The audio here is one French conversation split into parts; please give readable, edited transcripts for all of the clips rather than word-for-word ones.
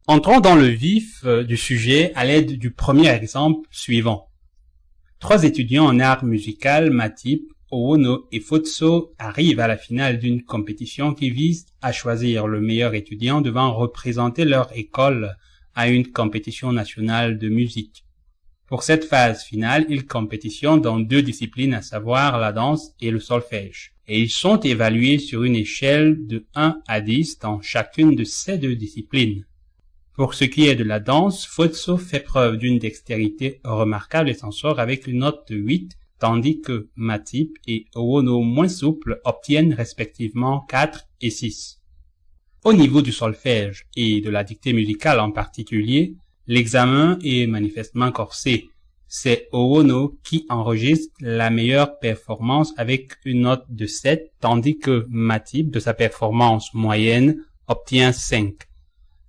Entrons dans le vif du sujet à l'aide du premier exemple suivant. 3 étudiants en art musical, Matip, Owono et Fotso, arrivent à la finale d'une compétition qui vise à choisir le meilleur étudiant devant représenter leur école à une compétition nationale de musique. Pour cette phase finale, ils compétitionnent dans 2 disciplines, à savoir la danse et le solfège. Et ils sont évalués sur une échelle de 1 à 10 dans chacune de ces 2 disciplines. Pour ce qui est de la danse, Fotso fait preuve d'une dextérité remarquable et s'en sort avec une note de 8, tandis que Matip et Owono, moins souples, obtiennent respectivement 4 et 6. Au niveau du solfège et de la dictée musicale en particulier, l'examen est manifestement corsé. C'est Owono qui enregistre la meilleure performance avec une note de 7, tandis que Matip, de sa performance moyenne, obtient 5.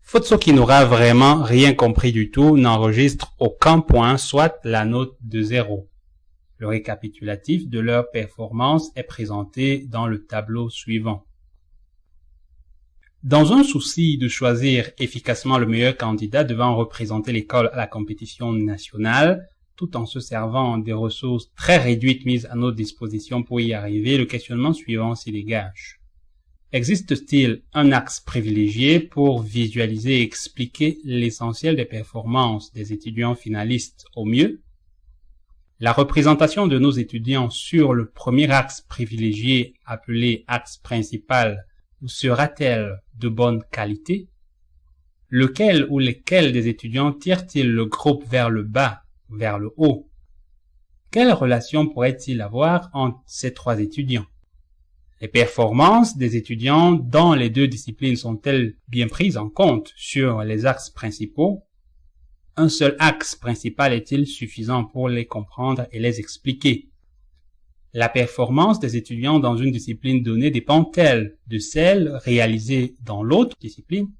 Fotso, qui n'aura vraiment rien compris du tout, n'enregistre aucun point, soit la note de 0. Le récapitulatif de leur performance est présenté dans le tableau suivant. Dans un souci de choisir efficacement le meilleur candidat devant représenter l'école à la compétition nationale, tout en se servant des ressources très réduites mises à notre disposition pour y arriver, le questionnement suivant s'y dégage. Existe-t-il un axe privilégié pour visualiser et expliquer l'essentiel des performances des étudiants finalistes au mieux? La représentation de nos étudiants sur le premier axe privilégié, appelé axe principal, sera-t-elle de bonne qualité? Lequel ou lesquels des étudiants tirent-ils le groupe vers le bas, vers le haut? Quelle relation pourrait-il avoir entre ces 3 étudiants? Les performances des étudiants dans les 2 disciplines sont-elles bien prises en compte sur les axes principaux? Un seul axe principal est-il suffisant pour les comprendre et les expliquer? La performance des étudiants dans une discipline donnée dépend-elle de celle réalisée dans l'autre discipline?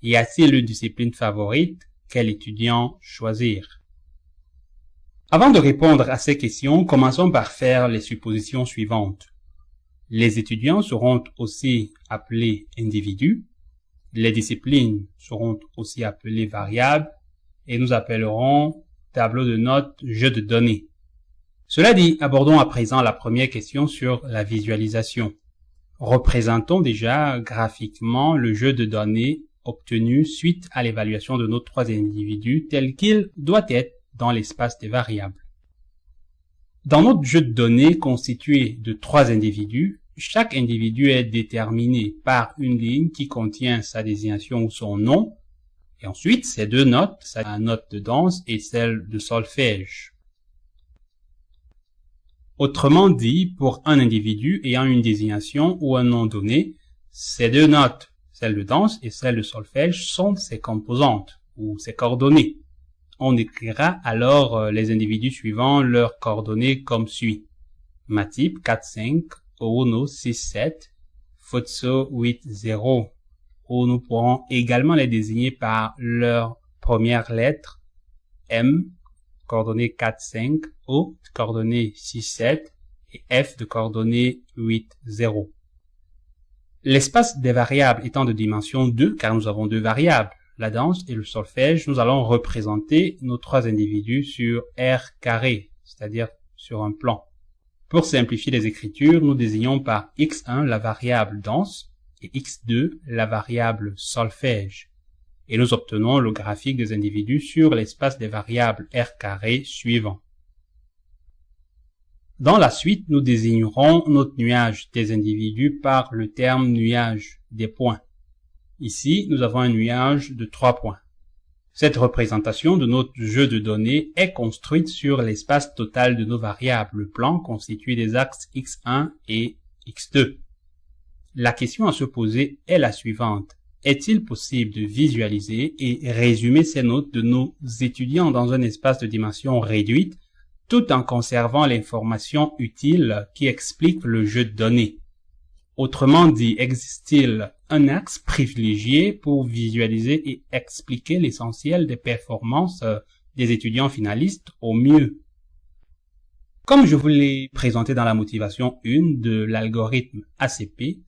Y a-t-il une discipline favorite? Quel étudiant choisir? Avant de répondre à ces questions, commençons par faire les suppositions suivantes. Les étudiants seront aussi appelés individus, les disciplines seront aussi appelées variables, et nous appellerons tableau de notes jeu de données. Cela dit, abordons à présent la première question sur la visualisation. Représentons déjà graphiquement le jeu de données obtenu suite à l'évaluation de nos 3 individus tel qu'il doit être dans l'espace des variables. Dans notre jeu de données constitué de 3 individus, chaque individu est déterminé par une ligne qui contient sa désignation ou son nom, et ensuite ses 2 notes, sa note de danse et celle de solfège. Autrement dit, pour un individu ayant une désignation ou un nom donné, ces 2 notes, celle de danse et celle de solfège, sont ses composantes ou ses coordonnées. On écrira alors les individus suivant leurs coordonnées comme suit. Matip 4, 5, Owono 6, 7, Fotso 8, 0. Où nous pourrons également les désigner par leur première lettre, M, coordonnées 4, 5, O, coordonnées 6, 7, et F de coordonnées 8, 0. L'espace des variables étant de dimension 2, car nous avons 2 variables, la danse et le solfège, nous allons représenter nos 3 individus sur R carré, c'est-à-dire sur un plan. Pour simplifier les écritures, nous désignons par X1 la variable danse et X2 la variable solfège. Et nous obtenons le graphique des individus sur l'espace des variables R carré suivant. Dans la suite, nous désignerons notre nuage des individus par le terme nuage des points. Ici, nous avons un nuage de 3 points. Cette représentation de notre jeu de données est construite sur l'espace total de nos variables, le plan constitué des axes X1 et X2. La question à se poser est la suivante. Est-il possible de visualiser et résumer ces notes de nos étudiants dans un espace de dimension réduite, tout en conservant l'information utile qui explique le jeu de données? Autrement dit, existe-t-il un axe privilégié pour visualiser et expliquer l'essentiel des performances des étudiants finalistes au mieux? Comme je vous l'ai présenté dans la motivation 1 de l'algorithme ACP,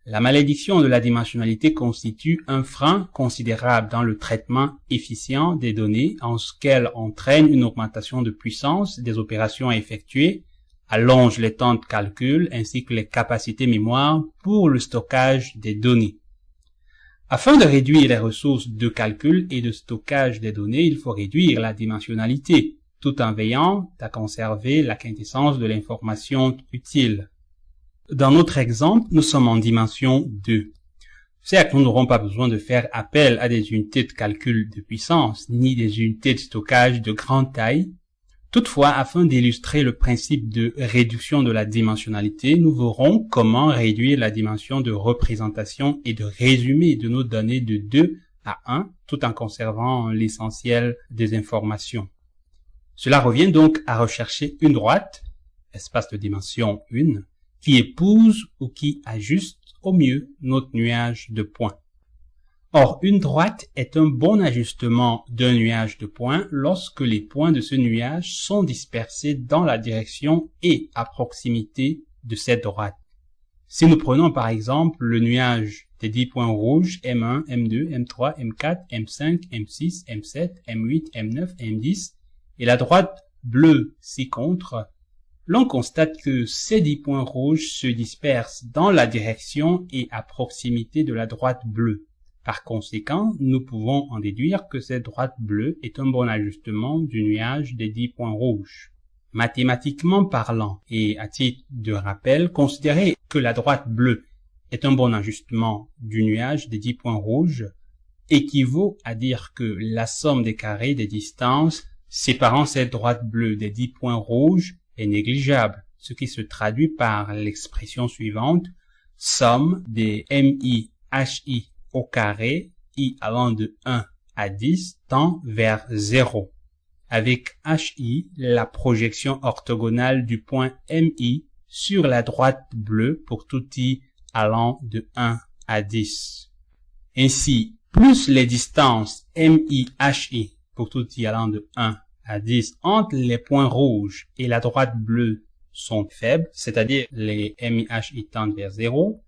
La malédiction de la dimensionnalité constitue un frein considérable dans le traitement efficient des données en ce qu'elle entraîne une augmentation de puissance des opérations à effectuer, allonge les temps de calcul ainsi que les capacités mémoire pour le stockage des données. Afin de réduire les ressources de calcul et de stockage des données, il faut réduire la dimensionnalité, tout en veillant à conserver la quintessence de l'information utile. Dans notre exemple, nous sommes en dimension 2. Certes, nous n'aurons pas besoin de faire appel à des unités de calcul de puissance, ni des unités de stockage de grande taille. Toutefois, afin d'illustrer le principe de réduction de la dimensionnalité, nous verrons comment réduire la dimension de représentation et de résumé de nos données de 2 à 1, tout en conservant l'essentiel des informations. Cela revient donc à rechercher une droite, espace de dimension 1, qui épouse ou qui ajuste au mieux notre nuage de points. Or, une droite est un bon ajustement d'un nuage de points lorsque les points de ce nuage sont dispersés dans la direction et à proximité de cette droite. Si nous prenons par exemple le nuage des 10 points rouges M1, M2, M3, M4, M5, M6, M7, M8, M9, M10 et la droite bleue ci-contre, l'on constate que ces 10 points rouges se dispersent dans la direction et à proximité de la droite bleue. Par conséquent, nous pouvons en déduire que cette droite bleue est un bon ajustement du nuage des 10 points rouges. Mathématiquement parlant, et à titre de rappel, considérer que la droite bleue est un bon ajustement du nuage des 10 points rouges équivaut à dire que la somme des carrés des distances séparant cette droite bleue des 10 points rouges est négligeable, ce qui se traduit par l'expression suivante, somme des MI/HI au carré, I allant de 1 à 10 tend vers 0. Avec HI, la projection orthogonale du point MI sur la droite bleue pour tout I allant de 1 à 10. Ainsi, plus les distances MI/HI pour tout I allant de 1 à 10 entre les points rouges et la droite bleue sont faibles, c'est-à-dire les MI/HI tendent vers 0,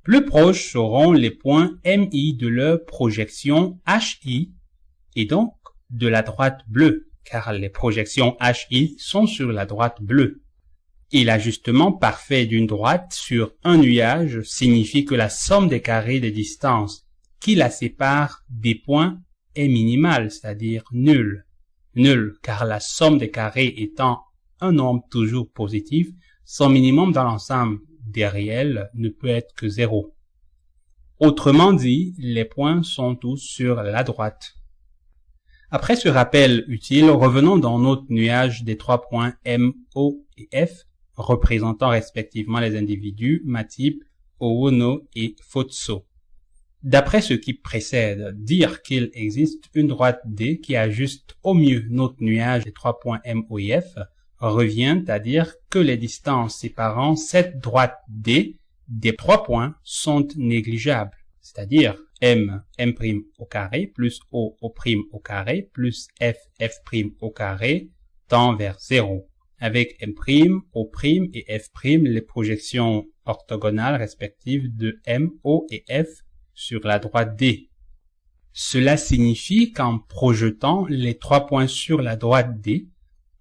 plus proches seront les points MI de leur projection HI et donc de la droite bleue, car les projections HI sont sur la droite bleue. Et l'ajustement parfait d'une droite sur un nuage signifie que la somme des carrés des distances qui la séparent des points est minimale, c'est-à-dire nulle. Nulle, car la somme des carrés étant un nombre toujours positif, son minimum dans l'ensemble des réels ne peut être que 0. Autrement dit, les points sont tous sur la droite. Après ce rappel utile, revenons dans notre nuage des 3 points M, O et F, représentant respectivement les individus Matip, Owono et Fotso. D'après ce qui précède, dire qu'il existe une droite D qui ajuste au mieux notre nuage des 3 points M, O et F revient à dire que les distances séparant cette droite D des 3 points sont négligeables, c'est-à-dire M au carré plus O au carré plus F au carré tend vers 0. Avec M', O' et F', les projections orthogonales respectives de M, O et F sur la droite D. Cela signifie qu'en projetant les 3 points sur la droite D,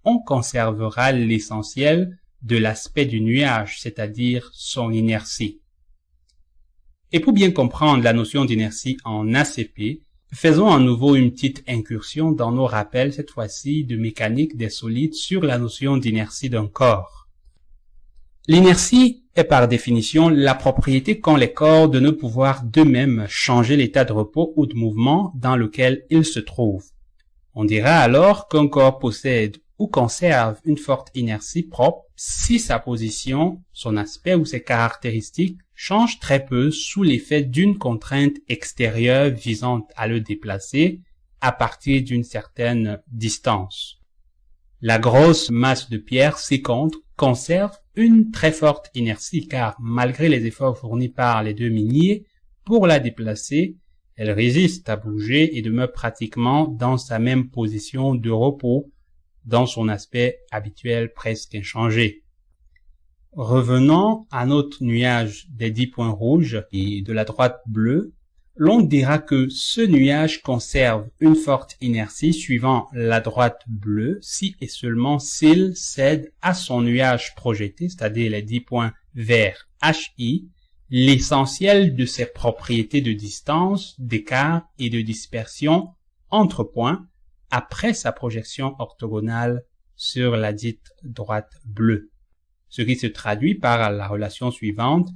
on conservera l'essentiel de l'aspect du nuage, c'est-à-dire son inertie. Et pour bien comprendre la notion d'inertie en ACP, faisons à nouveau une petite incursion dans nos rappels, cette fois-ci de mécanique des solides sur la notion d'inertie d'un corps. L'inertie est par définition la propriété qu'ont les corps de ne pouvoir d'eux-mêmes changer l'état de repos ou de mouvement dans lequel ils se trouvent. On dira alors qu'un corps possède ou conserve une forte inertie propre si sa position, son aspect ou ses caractéristiques changent très peu sous l'effet d'une contrainte extérieure visant à le déplacer à partir d'une certaine distance. La grosse masse de pierre ci-contre conserve une très forte inertie car malgré les efforts fournis par les deux miniers pour la déplacer, elle résiste à bouger et demeure pratiquement dans sa même position de repos dans son aspect habituel presque inchangé. Revenons à notre nuage des 10 points rouges et de la droite bleue. L'on dira que ce nuage conserve une forte inertie suivant la droite bleue si et seulement s'il cède à son nuage projeté, c'est-à-dire les 10 points verts HI, l'essentiel de ses propriétés de distance, d'écart et de dispersion entre points après sa projection orthogonale sur la dite droite bleue. Ce qui se traduit par la relation suivante,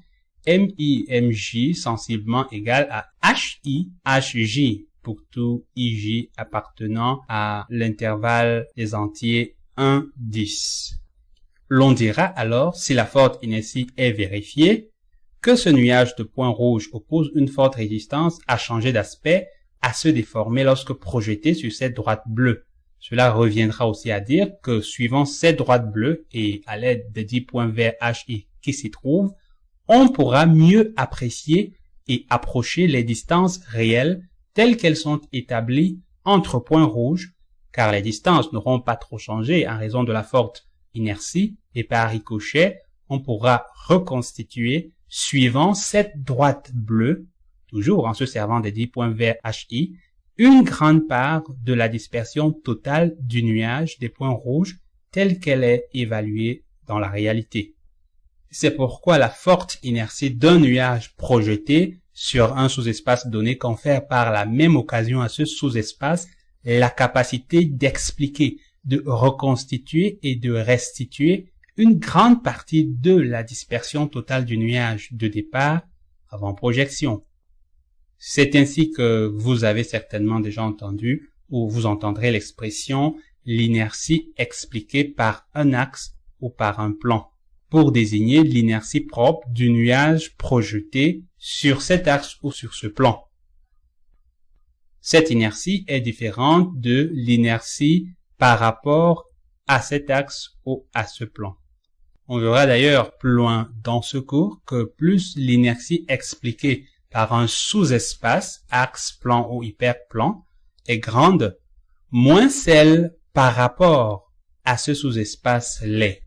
MI-MJ sensiblement égal à HI-HJ pour tout IJ appartenant à l'intervalle des entiers 1-10. L'on dira alors, si la forte inertie est vérifiée, que ce nuage de points rouges oppose une forte résistance à changer d'aspect, à se déformer lorsque projeté sur cette droite bleue. Cela reviendra aussi à dire que suivant cette droite bleue et à l'aide des 10 points verts HI qui s'y trouvent, on pourra mieux apprécier et approcher les distances réelles telles qu'elles sont établies entre points rouges, car les distances n'auront pas trop changé en raison de la forte inertie et par ricochet, on pourra reconstituer suivant cette droite bleue, toujours en se servant des 10 points verts HI, une grande part de la dispersion totale du nuage des points rouges telle qu'elle est évaluée dans la réalité. C'est pourquoi la forte inertie d'un nuage projeté sur un sous-espace donné confère par la même occasion à ce sous-espace la capacité d'expliquer, de reconstituer et de restituer une grande partie de la dispersion totale du nuage de départ avant projection. C'est ainsi que vous avez certainement déjà entendu ou vous entendrez l'expression l'inertie expliquée par un axe ou par un plan, pour désigner l'inertie propre du nuage projeté sur cet axe ou sur ce plan. Cette inertie est différente de l'inertie par rapport à cet axe ou à ce plan. On verra d'ailleurs plus loin dans ce cours que plus l'inertie expliquée par un sous-espace, axe, plan ou hyperplan, est grande, moins celle par rapport à ce sous-espace l'est.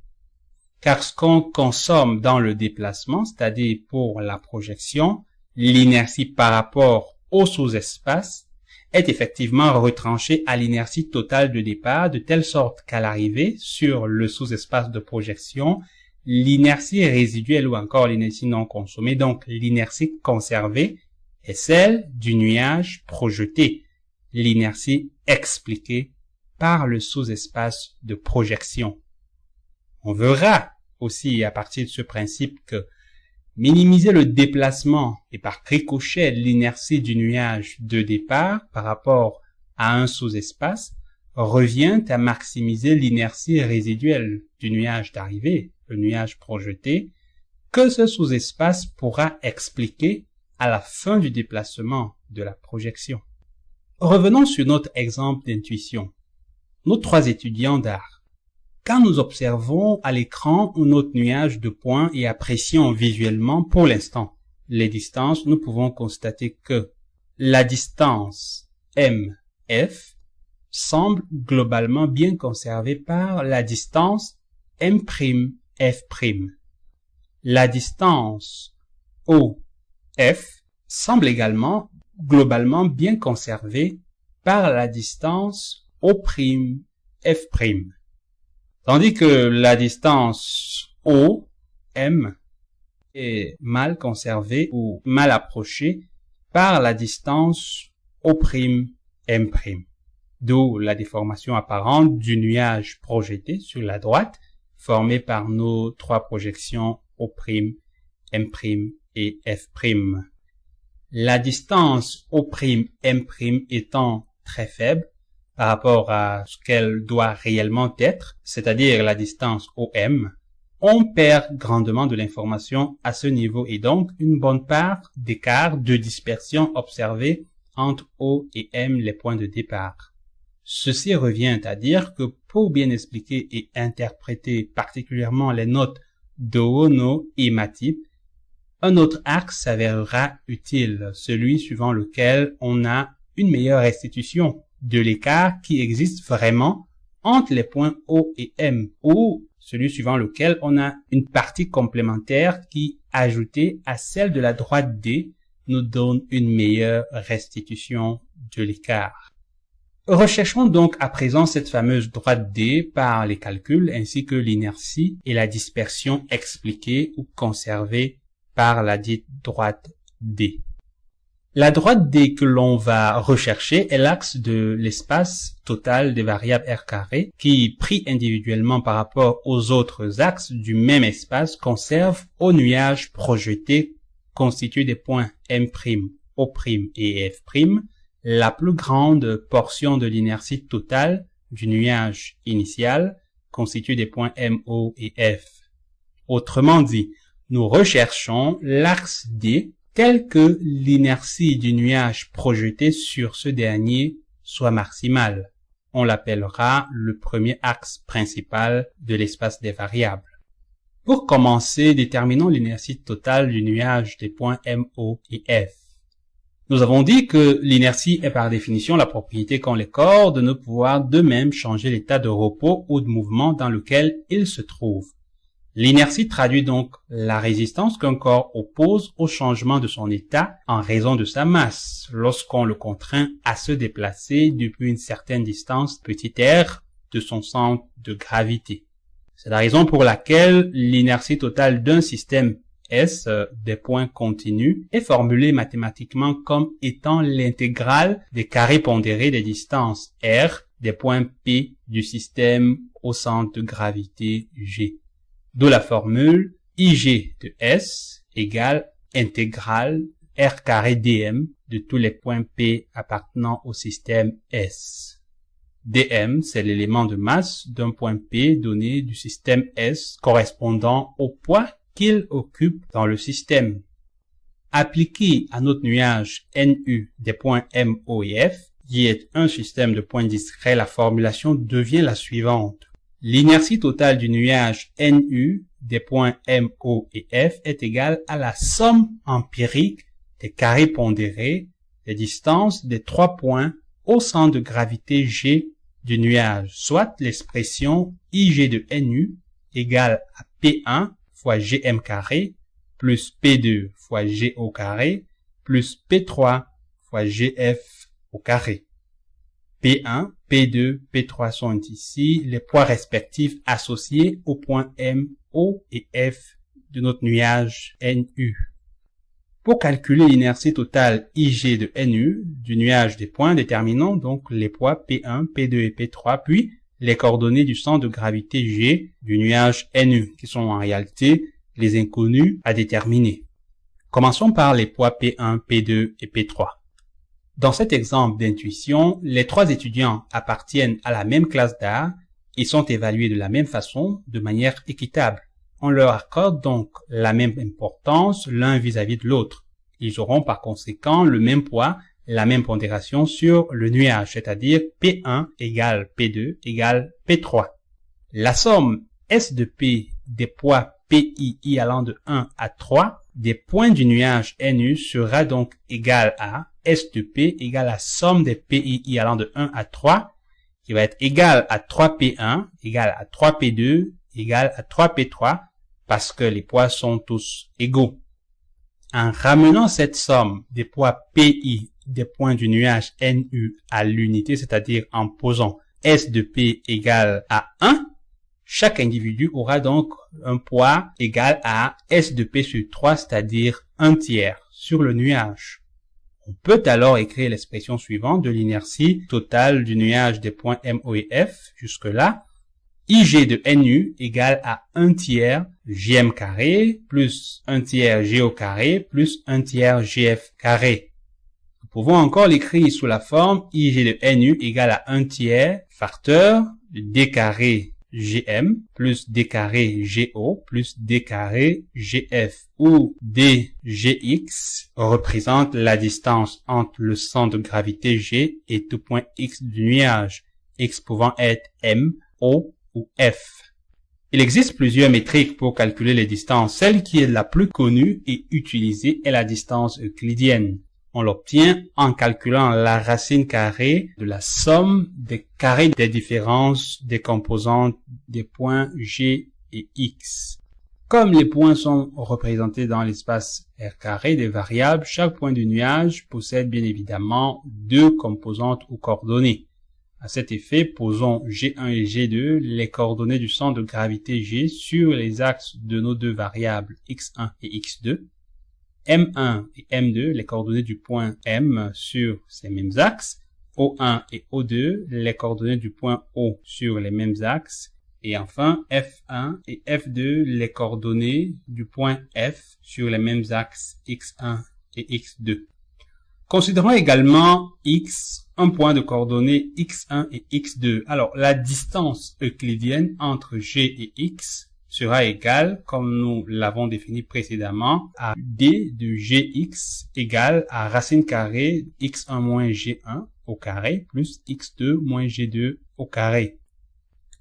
Car ce qu'on consomme dans le déplacement, c'est-à-dire pour la projection, l'inertie par rapport au sous-espace, est effectivement retranchée à l'inertie totale de départ, de telle sorte qu'à l'arrivée sur le sous-espace de projection, l'inertie résiduelle ou encore l'inertie non consommée, donc l'inertie conservée, est celle du nuage projeté, l'inertie expliquée par le sous-espace de projection. On verra aussi à partir de ce principe que minimiser le déplacement et par ricochet l'inertie du nuage de départ par rapport à un sous-espace revient à maximiser l'inertie résiduelle du nuage d'arrivée, le nuage projeté, que ce sous-espace pourra expliquer à la fin du déplacement de la projection. Revenons sur notre exemple d'intuition. Nos 3 étudiants d'art. Quand nous observons à l'écran notre nuage de points et apprécions visuellement pour l'instant les distances, nous pouvons constater que la distance MF semble globalement bien conservée par la distance M'F'. La distance OF semble également globalement bien conservée par la distance O'F'. Tandis que la distance OM est mal conservée ou mal approchée par la distance O'M'. D'où la déformation apparente du nuage projeté sur la droite, formé par nos 3 projections O'M', M' et F'. La distance O'M' étant très faible par rapport à ce qu'elle doit réellement être, c'est-à-dire la distance OM, on perd grandement de l'information à ce niveau et donc une bonne part d'écart de dispersion observée entre O et M, les points de départ. Ceci revient à dire que pour bien expliquer et interpréter particulièrement les notes Do, No et Ma type, un autre axe s'avérera utile, celui suivant lequel on a une meilleure restitution de l'écart qui existe vraiment entre les points O et M, ou celui suivant lequel on a une partie complémentaire qui, ajoutée à celle de la droite D, nous donne une meilleure restitution de l'écart. Recherchons donc à présent cette fameuse droite D par les calculs ainsi que l'inertie et la dispersion expliquée ou conservée par la dite droite D. La droite D que l'on va rechercher est l'axe de l'espace total des variables R carré qui, pris individuellement par rapport aux autres axes du même espace, conserve au nuage projeté constitué des points M', O' et F', la plus grande portion de l'inertie totale du nuage initial constitué des points M, O et F. Autrement dit, nous recherchons l'axe D tel que l'inertie du nuage projeté sur ce dernier soit maximale. On l'appellera le premier axe principal de l'espace des variables. Pour commencer, déterminons l'inertie totale du nuage des points M, O et F. Nous avons dit que l'inertie est par définition la propriété qu'ont les corps de ne pouvoir d'eux-mêmes changer l'état de repos ou de mouvement dans lequel ils se trouvent. L'inertie traduit donc la résistance qu'un corps oppose au changement de son état en raison de sa masse, lorsqu'on le contraint à se déplacer depuis une certaine distance petit r de son centre de gravité. C'est la raison pour laquelle l'inertie totale d'un système S des points continus est formulée mathématiquement comme étant l'intégrale des carrés pondérés des distances R des points P du système au centre de gravité G. D'où la formule IG de S égale intégrale R carré dm de tous les points P appartenant au système S. dm, c'est l'élément de masse d'un point P donné du système S correspondant au poids qu'il occupe dans le système. Appliqué à notre nuage NU des points M, O et F, qui est un système de points discrets, la formulation devient la suivante. L'inertie totale du nuage NU des points M, O et F est égale à la somme empirique des carrés pondérés des distances des trois points au centre de gravité G du nuage, soit l'expression IG de NU égale à P1 fois Gm carré plus P2 fois Go carré plus P3 fois Gf au carré. P1, P2, P3 sont ici les poids respectifs associés aux points M, O et F de notre nuage NU. Pour calculer l'inertie totale IG de NU du nuage des points, déterminons donc les poids P1, P2 et P3, puis les coordonnées du centre de gravité G du nuage NU, qui sont en réalité les inconnus à déterminer. Commençons par les poids P1, P2 et P3. Dans cet exemple d'intuition, les trois étudiants appartiennent à la même classe d'art et sont évalués de la même façon, de manière équitable. On leur accorde donc la même importance l'un vis-à-vis de l'autre. Ils auront par conséquent le même poids, la même pondération sur le nuage, c'est-à-dire P1 égale P2 égale P3. La somme S de P des poids PI allant de 1 à 3 des points du nuage NU sera donc égale à S de P égale à la somme des PI allant de 1 à 3 qui va être égale à 3P1 égale à 3P2 égale à 3P3 parce que les poids sont tous égaux. En ramenant cette somme des poids PI des points du nuage NU à l'unité, c'est-à-dire en posant S de P égale à 1, chaque individu aura donc un poids égal à S de P sur 3, c'est-à-dire 1/3 sur le nuage. On peut alors écrire l'expression suivante de l'inertie totale du nuage des points M, O et F jusque-là. IG de NU égale à 1/3 Gm carré plus 1/3 Go carré plus 1/3 Gf carré. Nous pouvons encore l'écrire sous la forme IG de NU égale à 1/3 facteur de D carré Gm plus D carré Go plus D carré Gf où Dgx représente la distance entre le centre de gravité G et tout point X du nuage, X pouvant être M, O ou F. Il existe plusieurs métriques pour calculer les distances. Celle qui est la plus connue et utilisée est la distance euclidienne. On l'obtient en calculant la racine carrée de la somme des carrés des différences des composantes des points G et X. Comme les points sont représentés dans l'espace R carré des variables, chaque point du nuage possède bien évidemment deux composantes ou coordonnées. À cet effet, posons G1 et G2 les coordonnées du centre de gravité G sur les axes de nos deux variables X1 et X2. M1 et M2 les coordonnées du point M sur ces mêmes axes. O1 et O2 les coordonnées du point O sur les mêmes axes. Et enfin, F1 et F2 les coordonnées du point F sur les mêmes axes X1 et X2. Considérons également X, un point de coordonnées X1 et X2. Alors, la distance euclidienne entre G et X sera égale, comme nous l'avons défini précédemment, à D de Gx égale à racine carrée X1 moins G1 au carré plus X2 moins G2 au carré.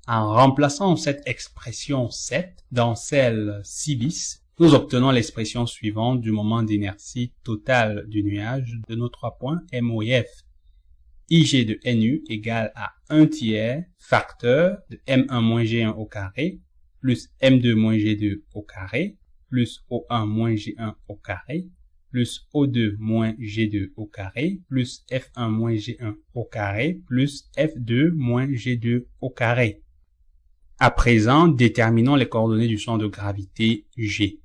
En remplaçant cette expression 7 dans celle 6 bis, nous obtenons l'expression suivante du moment d'inertie totale du nuage de nos trois points M, O et F. IG de NU égale à 1 tiers facteur de M1 moins G1 au carré plus M2 moins G2 au carré plus O1 moins G1 au carré plus O2 moins G2 au carré plus F1 moins G1 au carré plus F2 moins G2 au carré. À présent, déterminons les coordonnées du centre de gravité G.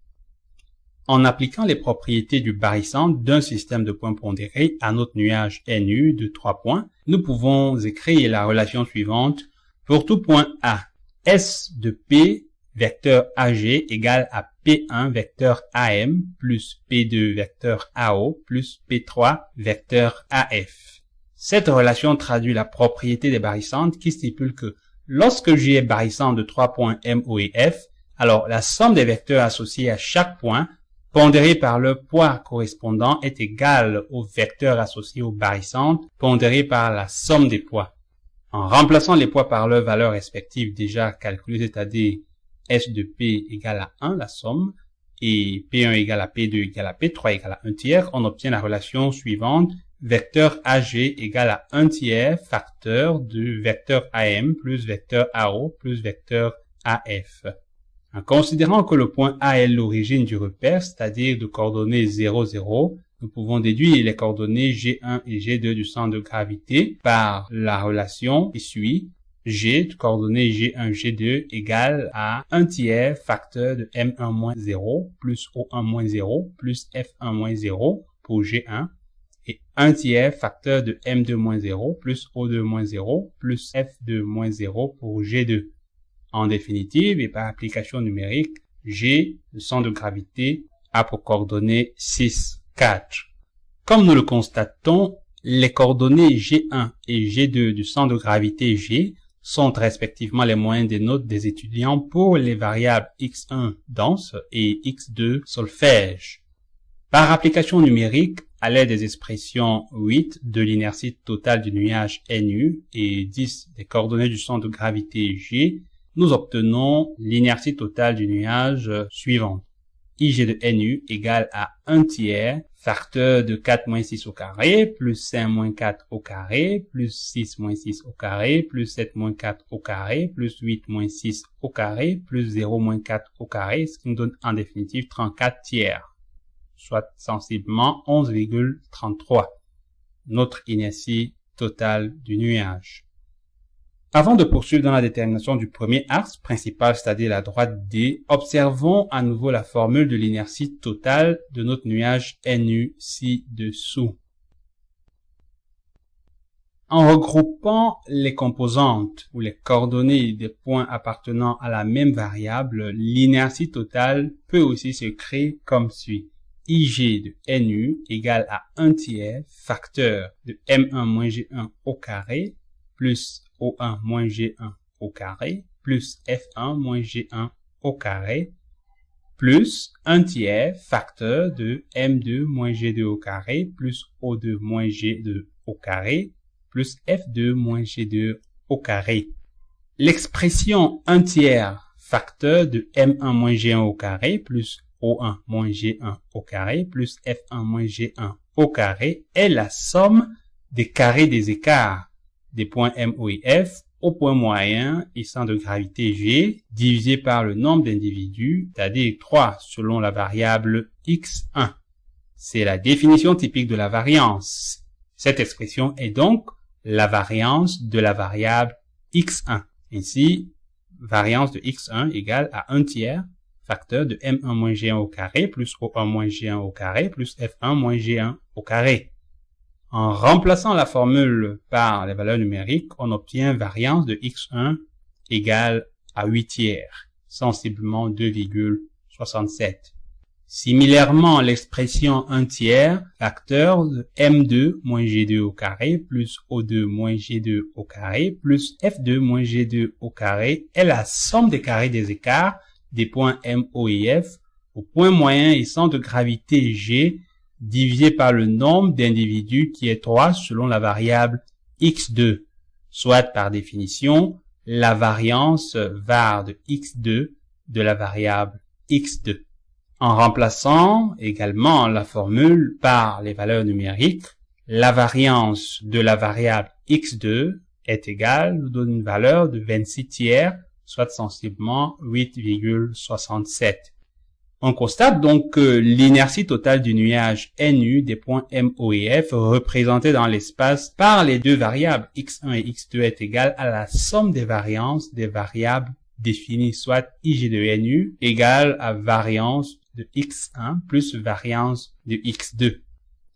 En appliquant les propriétés du barycentre d'un système de points pondérés à notre nuage NU de 3 points, nous pouvons écrire la relation suivante pour tout point A. S de P vecteur AG égale à P1 vecteur AM plus P2 vecteur AO plus P3 vecteur AF. Cette relation traduit la propriété des barycentres qui stipule que lorsque J est barycentre de 3 points M, O et F, alors la somme des vecteurs associés à chaque point pondéré par le poids correspondant est égale au vecteur associé au barycentre pondéré par la somme des poids. En remplaçant les poids par leurs valeurs respectives déjà calculées, c'est-à-dire S de P égale à 1, la somme, et P1 égale à P2 égale à P3 égale à 1 tiers, on obtient la relation suivante, vecteur AG égale à 1 tiers facteur de vecteur AM plus vecteur AO plus vecteur AF. En considérant que le point A est l'origine du repère, c'est-à-dire de coordonnées 0, 0, nous pouvons déduire les coordonnées G1 et G2 du centre de gravité par la relation qui suit. G de coordonnées G1, G2 égale à 1 tiers facteur de M1 moins 0 plus O1 moins 0 plus F1 moins 0 pour G1 et 1 tiers facteur de M2 moins 0 plus O2 moins 0 plus F2 moins 0 pour G2. En définitive, et par application numérique, G, le centre de gravité, a pour coordonnées 6, 4. Comme nous le constatons, les coordonnées G1 et G2 du centre de gravité G sont respectivement les moyennes des notes des étudiants pour les variables X1 danse et X2 solfège. Par application numérique, à l'aide des expressions 8 de l'inertie totale du nuage NU et 10 des coordonnées du centre de gravité G, nous obtenons l'inertie totale du nuage suivante. IG de NU égale à 1 tiers facteur de 4 moins 6 au carré, plus 5 moins 4 au carré, plus 6 moins 6 au carré, plus 7 moins 4 au carré, plus 8 moins 6 au carré, plus 0 moins 4 au carré, ce qui nous donne en définitive 34 tiers, soit sensiblement 11,33. Notre inertie totale du nuage. Avant de poursuivre dans la détermination du premier axe principal, c'est-à-dire la droite D, observons à nouveau la formule de l'inertie totale de notre nuage NU ci-dessous. En regroupant les composantes ou les coordonnées des points appartenant à la même variable, l'inertie totale peut aussi se créer comme suit. IG de NU égale à 1 tiers facteur de M1 moins G1 au carré plus O1 moins G1 au carré, plus F1 moins G1 au carré, plus 1 tiers facteur de M2 moins G2 au carré, plus O2 moins G2 au carré, plus F2 moins G2 au carré. L'expression 1 tiers facteur de M1 moins G1 au carré, plus O1 moins G1 au carré, plus F1 moins G1 au carré est la somme des carrés des écarts des points M, O et F au point moyen et centre de gravité G divisé par le nombre d'individus, c'est-à-dire 3 selon la variable x1. C'est la définition typique de la variance. Cette expression est donc la variance de la variable x1. Ainsi, variance de x1 égale à 1 tiers facteur de m1 moins g1 au carré plus o1 moins g1 au carré plus f1 moins g1 au carré. En remplaçant la formule par les valeurs numériques, on obtient variance de x1 égale à 8 tiers, sensiblement 2,67. Similairement, l'expression 1 tiers facteur de m2 moins g2 au carré plus o2 moins g2 au carré plus f2 moins g2 au carré est la somme des carrés des écarts des points M, O et F au point moyen et centre de gravité G divisé par le nombre d'individus qui est 3 selon la variable x2, soit par définition la variance var de x2 de la variable x2. En remplaçant également la formule par les valeurs numériques, la variance de la variable x2 est égale, nous donne une valeur de 26 tiers, soit sensiblement 8,67. On constate donc que l'inertie totale du nuage NU des points M, O et F représentés dans l'espace par les deux variables x1 et x2 est égale à la somme des variances des variables définies, soit IG de NU égale à variance de x1 plus variance de x2.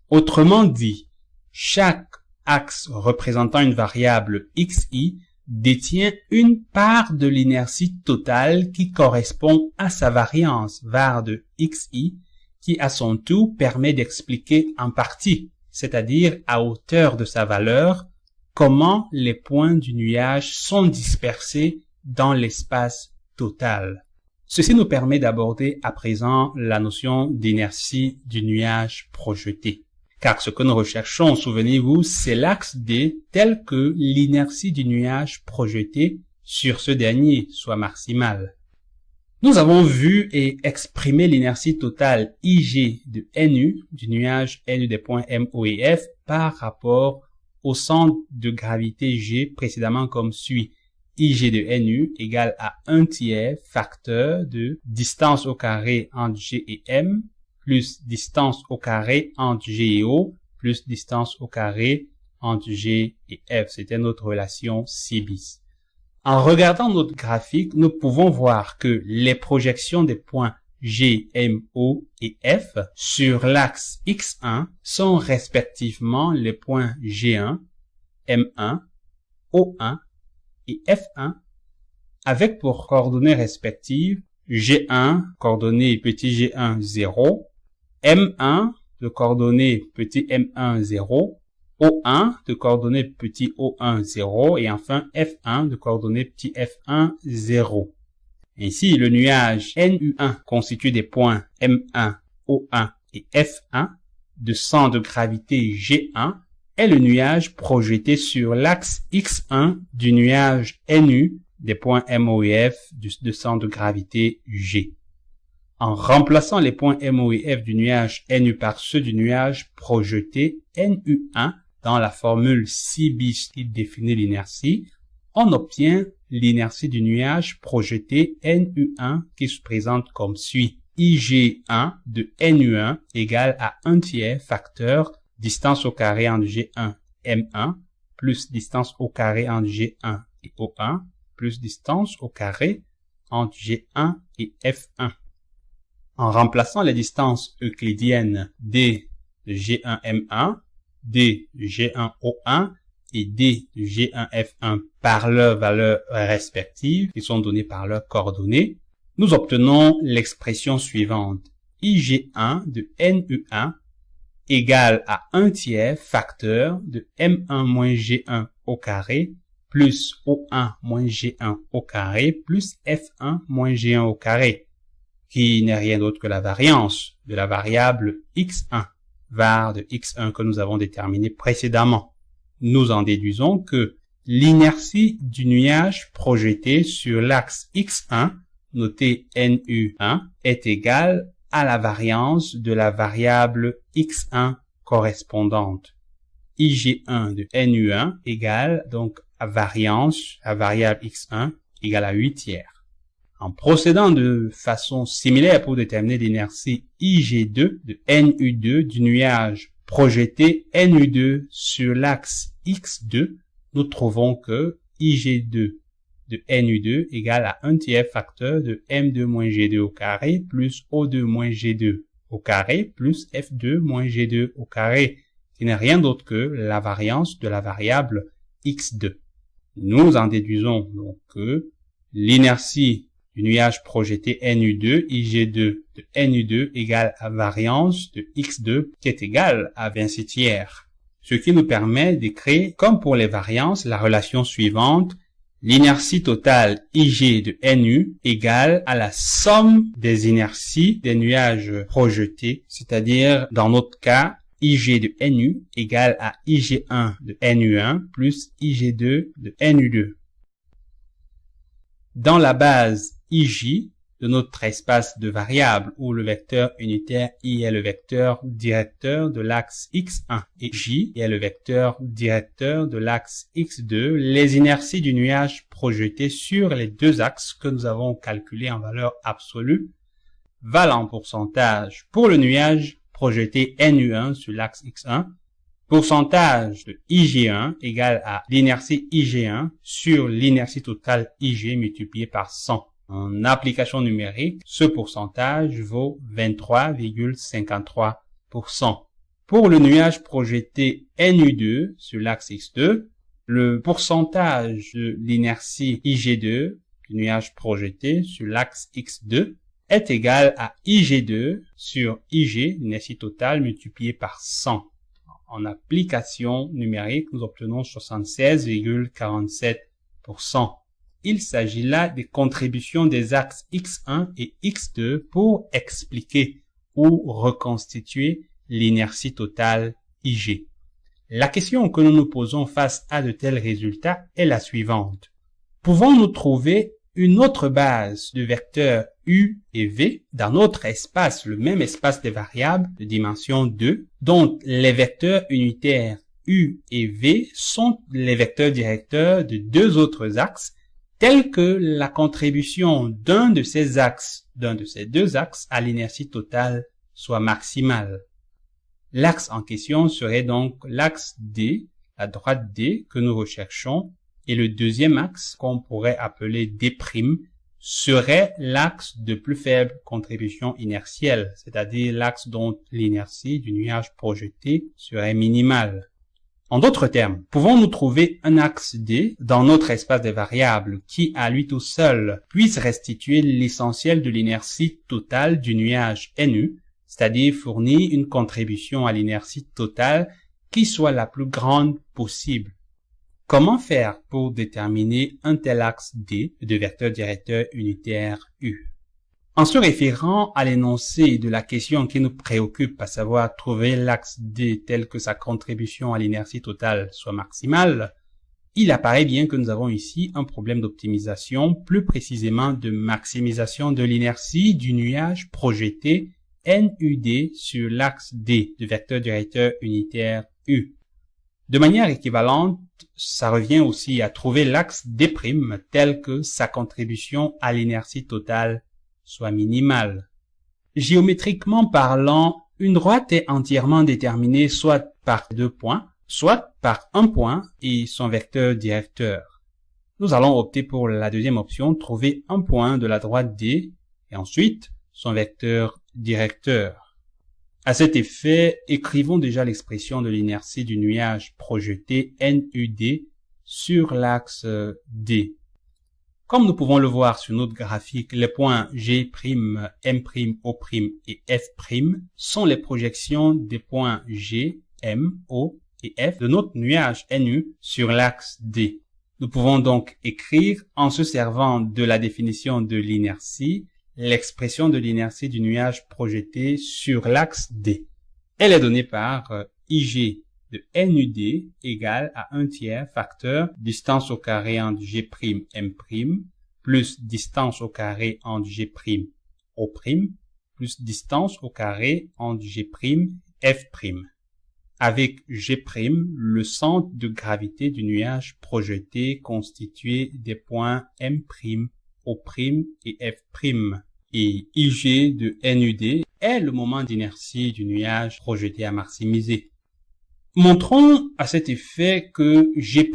Autrement dit, chaque axe représentant une variable xi détient une part de l'inertie totale qui correspond à sa variance var de xi, qui à son tour permet d'expliquer en partie, c'est-à-dire à hauteur de sa valeur, comment les points du nuage sont dispersés dans l'espace total. Ceci nous permet d'aborder à présent la notion d'inertie du nuage projeté. Car ce que nous recherchons, souvenez-vous, c'est l'axe D tel que l'inertie du nuage projeté sur ce dernier soit maximale. Nous avons vu et exprimé l'inertie totale IG de NU, du nuage NU des points M, O et F, par rapport au centre de gravité G précédemment comme suit. IG de NU égale à 1 tiers facteur de distance au carré entre G et M, plus distance au carré entre G et O, plus distance au carré entre G et F. C'était notre relation C bis. En regardant notre graphique, nous pouvons voir que les projections des points G, M, O et F sur l'axe X1 sont respectivement les points G1, M1, O1 et F1 avec pour coordonnées respectives G1, coordonnées petit g1, 0, M1 de coordonnées petit m1, 0, O1 de coordonnées petit o1, 0 et enfin F1 de coordonnées petit f1, 0. Ainsi, le nuage NU1 constitue des points M1, O1 et F1 de centre de gravité G1 est le nuage projeté sur l'axe X1 du nuage NU des points M, O et F de centre de gravité G. En remplaçant les points M, O et F du nuage NU par ceux du nuage projeté NU1 dans la formule C bis qui définit l'inertie, on obtient l'inertie du nuage projeté NU1 qui se présente comme suit. IG1 de NU1 égale à 1 tiers facteur distance au carré entre G1 M1 plus distance au carré entre G1 et O1 plus distance au carré entre G1 et F1. En remplaçant les distances euclidiennes D de G1 M1, D de G1 O1 et D de G1 F1 par leurs valeurs respectives qui sont données par leurs coordonnées, nous obtenons l'expression suivante. IG1 de NU1 égale à 1 tiers facteur de M1 moins G1 au carré plus O1 moins G1 au carré plus F1 moins G1 au carré, qui n'est rien d'autre que la variance de la variable x1, var de x1 que nous avons déterminé précédemment. Nous en déduisons que l'inertie du nuage projeté sur l'axe x1, noté NU1, est égale à la variance de la variable x1 correspondante. IG1 de NU1 égale donc à variance, à variable X1 égale à 8/3. En procédant de façon similaire pour déterminer l'inertie IG2 de NU2 du nuage projeté NU2 sur l'axe X2, nous trouvons que IG2 de NU2 égale à 1/3 facteur de M2 moins G2 au carré plus O2 moins G2 au carré plus F2 moins G2 au carré, qui n'est rien d'autre que la variance de la variable X2. Nous en déduisons donc que l'inertie du nuage projeté NU2, IG2 de NU2 égale à variance de X2 qui est égale à 26/3. Ce qui nous permet d'écrire, comme pour les variances, la relation suivante. L'inertie totale IG de NU égale à la somme des inerties des nuages projetés, c'est-à-dire dans notre cas, IG de NU égale à IG1 de NU1 plus IG2 de NU2. Dans la base IG de notre espace de variables où le vecteur unitaire I est le vecteur directeur de l'axe X1 et J est le vecteur directeur de l'axe X2, les inerties du nuage projeté sur les deux axes que nous avons calculés en valeur absolue valent en pourcentage pour le nuage projeté NU1 sur l'axe X1, pourcentage de IG1 égale à l'inertie IG1 sur l'inertie totale IG multipliée par 100. En application numérique, ce pourcentage vaut 23,53%. Pour le nuage projeté NU2 sur l'axe X2, le pourcentage de l'inertie IG2 du nuage projeté sur l'axe X2 est égal à IG2 sur IG, l'inertie totale multipliée par 100. En application numérique, nous obtenons 76,47%. Il s'agit là des contributions des axes X1 et X2 pour expliquer ou reconstituer l'inertie totale IG. La question que nous nous posons face à de tels résultats est la suivante. Pouvons-nous trouver une autre base de vecteurs U et V dans notre espace, le même espace des variables de dimension 2, dont les vecteurs unitaires U et V sont les vecteurs directeurs de deux autres axes, tels que la contribution d'un de ces deux axes à l'inertie totale soit maximale. L'axe en question serait donc l'axe D, la droite D que nous recherchons, et le deuxième axe, qu'on pourrait appeler D', serait l'axe de plus faible contribution inertielle, c'est-à-dire l'axe dont l'inertie du nuage projeté serait minimale. En d'autres termes, pouvons-nous trouver un axe D dans notre espace des variables qui, à lui tout seul, puisse restituer l'essentiel de l'inertie totale du nuage NU, c'est-à-dire fournir une contribution à l'inertie totale qui soit la plus grande possible? Comment faire pour déterminer un tel axe D de vecteur directeur unitaire U? En se référant à l'énoncé de la question qui nous préoccupe, à savoir trouver l'axe D tel que sa contribution à l'inertie totale soit maximale, il apparaît bien que nous avons ici un problème d'optimisation, plus précisément de maximisation de l'inertie du nuage projeté NUD sur l'axe D de vecteur directeur unitaire U. De manière équivalente, ça revient aussi à trouver l'axe D' tel que sa contribution à l'inertie totale soit minimale. Géométriquement parlant, une droite est entièrement déterminée soit par deux points, soit par un point et son vecteur directeur. Nous allons opter pour la deuxième option, trouver un point de la droite D et ensuite son vecteur directeur. À cet effet, écrivons déjà l'expression de l'inertie du nuage projeté NUD sur l'axe D. Comme nous pouvons le voir sur notre graphique, les points G', M', O' et F' sont les projections des points G, M, O et F de notre nuage NU sur l'axe D. Nous pouvons donc écrire, en se servant de la définition de l'inertie, l'expression de l'inertie du nuage projeté sur l'axe D. Elle est donnée par IG de NUD égale à 1/3 facteur distance au carré entre G', M', plus distance au carré entre G', O', plus distance au carré entre G', F'. avec G', le centre de gravité du nuage projeté constitué des points M', O' et F'. Et IG de NUD est le moment d'inertie du nuage projeté à maximiser. Montrons à cet effet que G'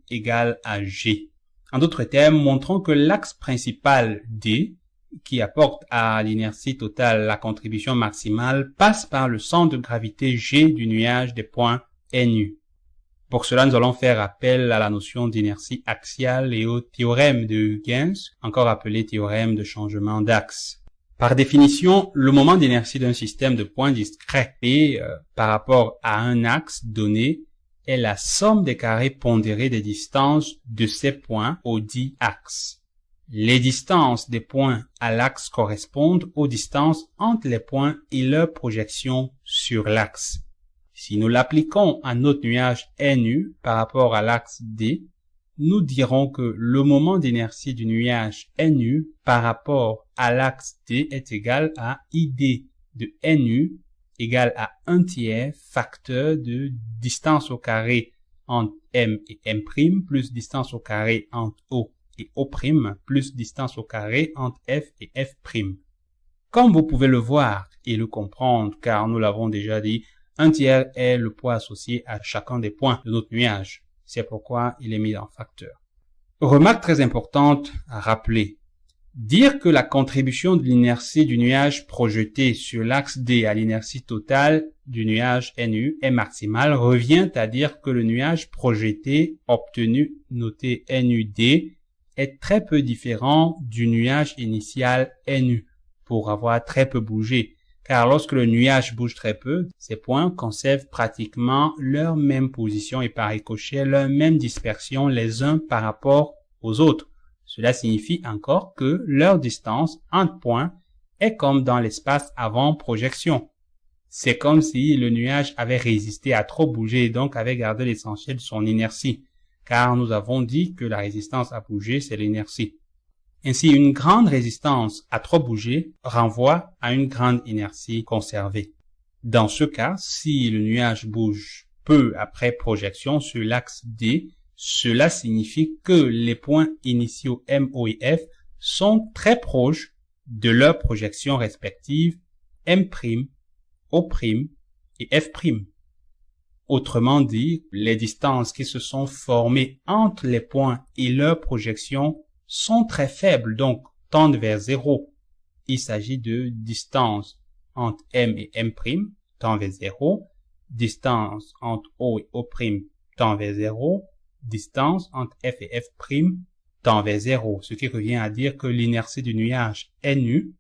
égale à G. En d'autres termes, montrons que l'axe principal D, qui apporte à l'inertie totale la contribution maximale, passe par le centre de gravité G du nuage des points NU. Pour cela, nous allons faire appel à la notion d'inertie axiale et au théorème de Huygens, encore appelé théorème de changement d'axe. Par définition, le moment d'inertie d'un système de points discrets P par rapport à un axe donné est la somme des carrés pondérés des distances de ces points au dit axe. Les distances des points à l'axe correspondent aux distances entre les points et leur projection sur l'axe. Si nous l'appliquons à notre nuage NU par rapport à l'axe D, nous dirons que le moment d'inertie du nuage NU par rapport à l'axe D est égal à ID de NU égale à 1/3 facteur de distance au carré entre M et M' plus distance au carré entre O et O' plus distance au carré entre F et F'. Comme vous pouvez le voir et le comprendre, car nous l'avons déjà dit, 1/3 est le poids associé à chacun des points de notre nuage. C'est pourquoi il est mis en facteur. Remarque très importante à rappeler. Dire que la contribution de l'inertie du nuage projeté sur l'axe D à l'inertie totale du nuage NU est maximale revient à dire que le nuage projeté obtenu noté NUD est très peu différent du nuage initial NU pour avoir très peu bougé. Car lorsque le nuage bouge très peu, ces points conservent pratiquement leur même position et par ricochet leur même dispersion les uns par rapport aux autres. Cela signifie encore que leur distance entre points est comme dans l'espace avant projection. C'est comme si le nuage avait résisté à trop bouger et donc avait gardé l'essentiel de son inertie, car nous avons dit que la résistance à bouger, c'est l'inertie. Ainsi, une grande résistance à trop bouger renvoie à une grande inertie conservée. Dans ce cas, si le nuage bouge peu après projection sur l'axe D, cela signifie que les points initiaux M, O et F sont très proches de leurs projections respectives M', O' et F'. Autrement dit, les distances qui se sont formées entre les points et leurs projections sont très faibles, donc tendent vers 0. Il s'agit de distance entre M et M' tend vers 0, distance entre O et O' tend vers 0, distance entre F et F' tend vers 0, ce qui revient à dire que l'inertie du nuage NU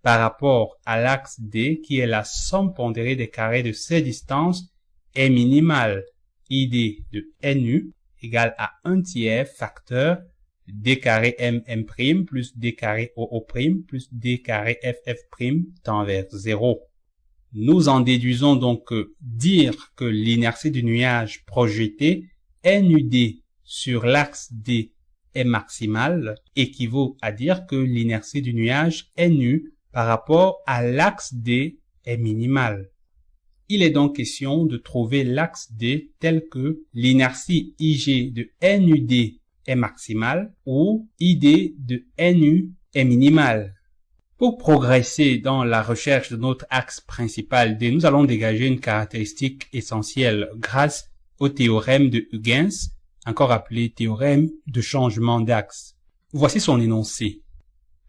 par rapport à l'axe D, qui est la somme pondérée des carrés de ces distances, est minimale. ID de NU égale à 1/3 facteur D carré M' plus D carré O' plus D carré F' tend vers 0. Nous en déduisons donc que dire que l'inertie du nuage projeté NUD sur l'axe D est maximale équivaut à dire que l'inertie du nuage NU par rapport à l'axe D est minimale. Il est donc question de trouver l'axe D tel que l'inertie IG de NUD est maximale ou ID de NU est minimale. Pour progresser dans la recherche de notre axe principal D, nous allons dégager une caractéristique essentielle grâce au théorème de Huygens, encore appelé théorème de changement d'axe. Voici son énoncé.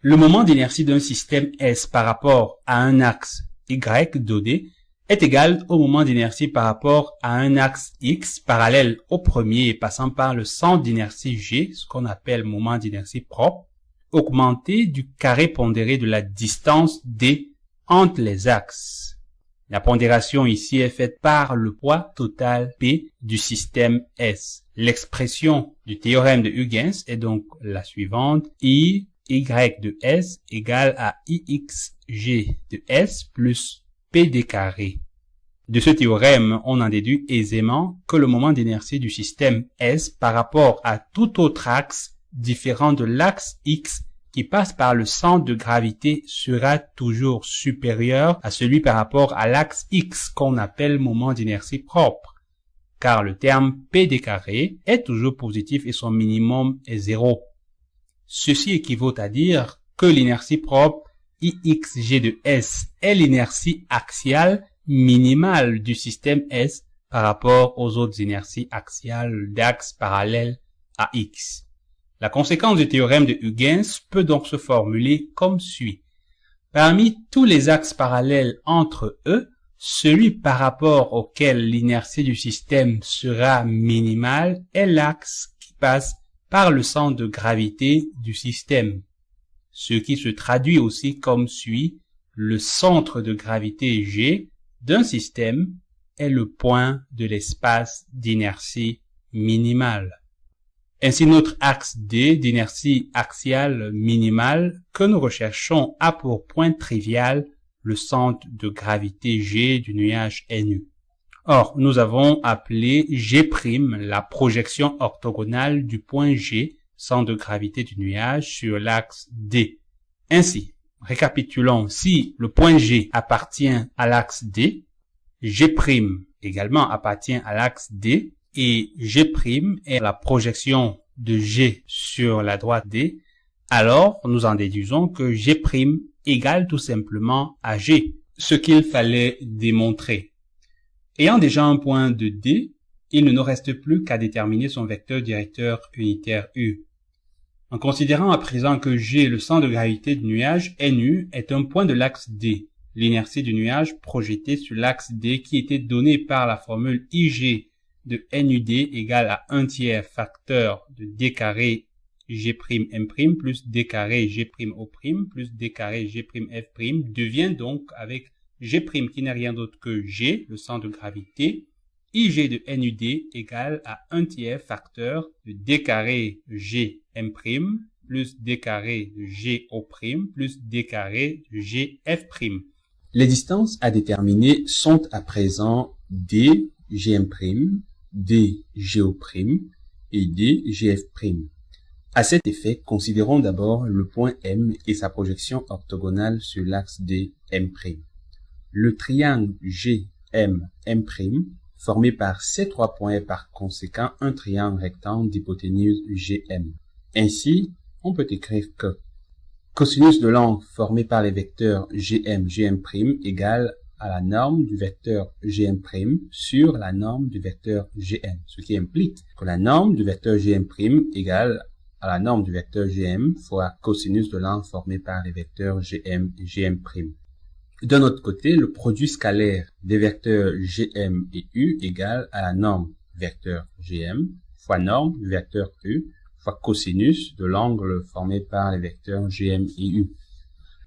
Le moment d'inertie d'un système S par rapport à un axe Y donné est égal au moment d'inertie par rapport à un axe X parallèle au premier et passant par le centre d'inertie G, ce qu'on appelle moment d'inertie propre, augmenté du carré pondéré de la distance D entre les axes. La pondération ici est faite par le poids total P du système S. L'expression du théorème de Huygens est donc la suivante. I Y de S égale à IXG de S plus PD carré. De ce théorème, on en déduit aisément que le moment d'inertie du système S par rapport à tout autre axe différent de l'axe X qui passe par le centre de gravité sera toujours supérieur à celui par rapport à l'axe X qu'on appelle moment d'inertie propre, car le terme PD carré est toujours positif et son minimum est 0. Ceci équivaut à dire que l'inertie propre IXG de S est l'inertie axiale minimale du système S par rapport aux autres inerties axiales d'axes parallèles à X. La conséquence du théorème de Huygens peut donc se formuler comme suit. Parmi tous les axes parallèles entre eux, celui par rapport auquel l'inertie du système sera minimale est l'axe qui passe par le centre de gravité du système, ce qui se traduit aussi comme suit. Le centre de gravité G d'un système est le point de l'espace d'inertie minimale. Ainsi, notre axe D d'inertie axiale minimale que nous recherchons a pour point trivial le centre de gravité G du nuage NU. Or, nous avons appelé G' la projection orthogonale du point G, centre de gravité du nuage, sur l'axe D. Ainsi, récapitulons, si le point G appartient à l'axe D, G' également appartient à l'axe D, et G' est la projection de G sur la droite D, alors nous en déduisons que G' égale tout simplement à G, ce qu'il fallait démontrer. Ayant déjà un point de D, il ne nous reste plus qu'à déterminer son vecteur directeur unitaire U. En considérant à présent que G, le centre de gravité du nuage NU, est un point de l'axe D, l'inertie du nuage projetée sur l'axe D qui était donnée par la formule IG de NUD égale à 1/3 facteur de D carré G'M' plus D carré G'O' plus D carré G'F' devient donc, avec G' qui n'est rien d'autre que G, le centre de gravité, IG de NUD égale à 1/3 facteur de D carré G'M' plus D carré G'O' plus D carré G'F'. Les distances à déterminer sont à présent D G'M', D G'O' et D G'F'. À cet effet, considérons d'abord le point M et sa projection orthogonale sur l'axe DM'. Le triangle GMM' formé par ces trois points est par conséquent un triangle rectangle d'hypoténuse GM. Ainsi, on peut écrire que cosinus de l'angle formé par les vecteurs GM, G'M' égale à la norme du vecteur G'M' sur la norme du vecteur Gm, ce qui implique que la norme du vecteur G'M' égale à la norme du vecteur Gm fois cosinus de l'angle formé par les vecteurs Gm et G'M'. D'un autre côté, le produit scalaire des vecteurs Gm et U égale à la norme vecteur Gm fois norme du vecteur U fois cosinus de l'angle formé par les vecteurs Gm et U.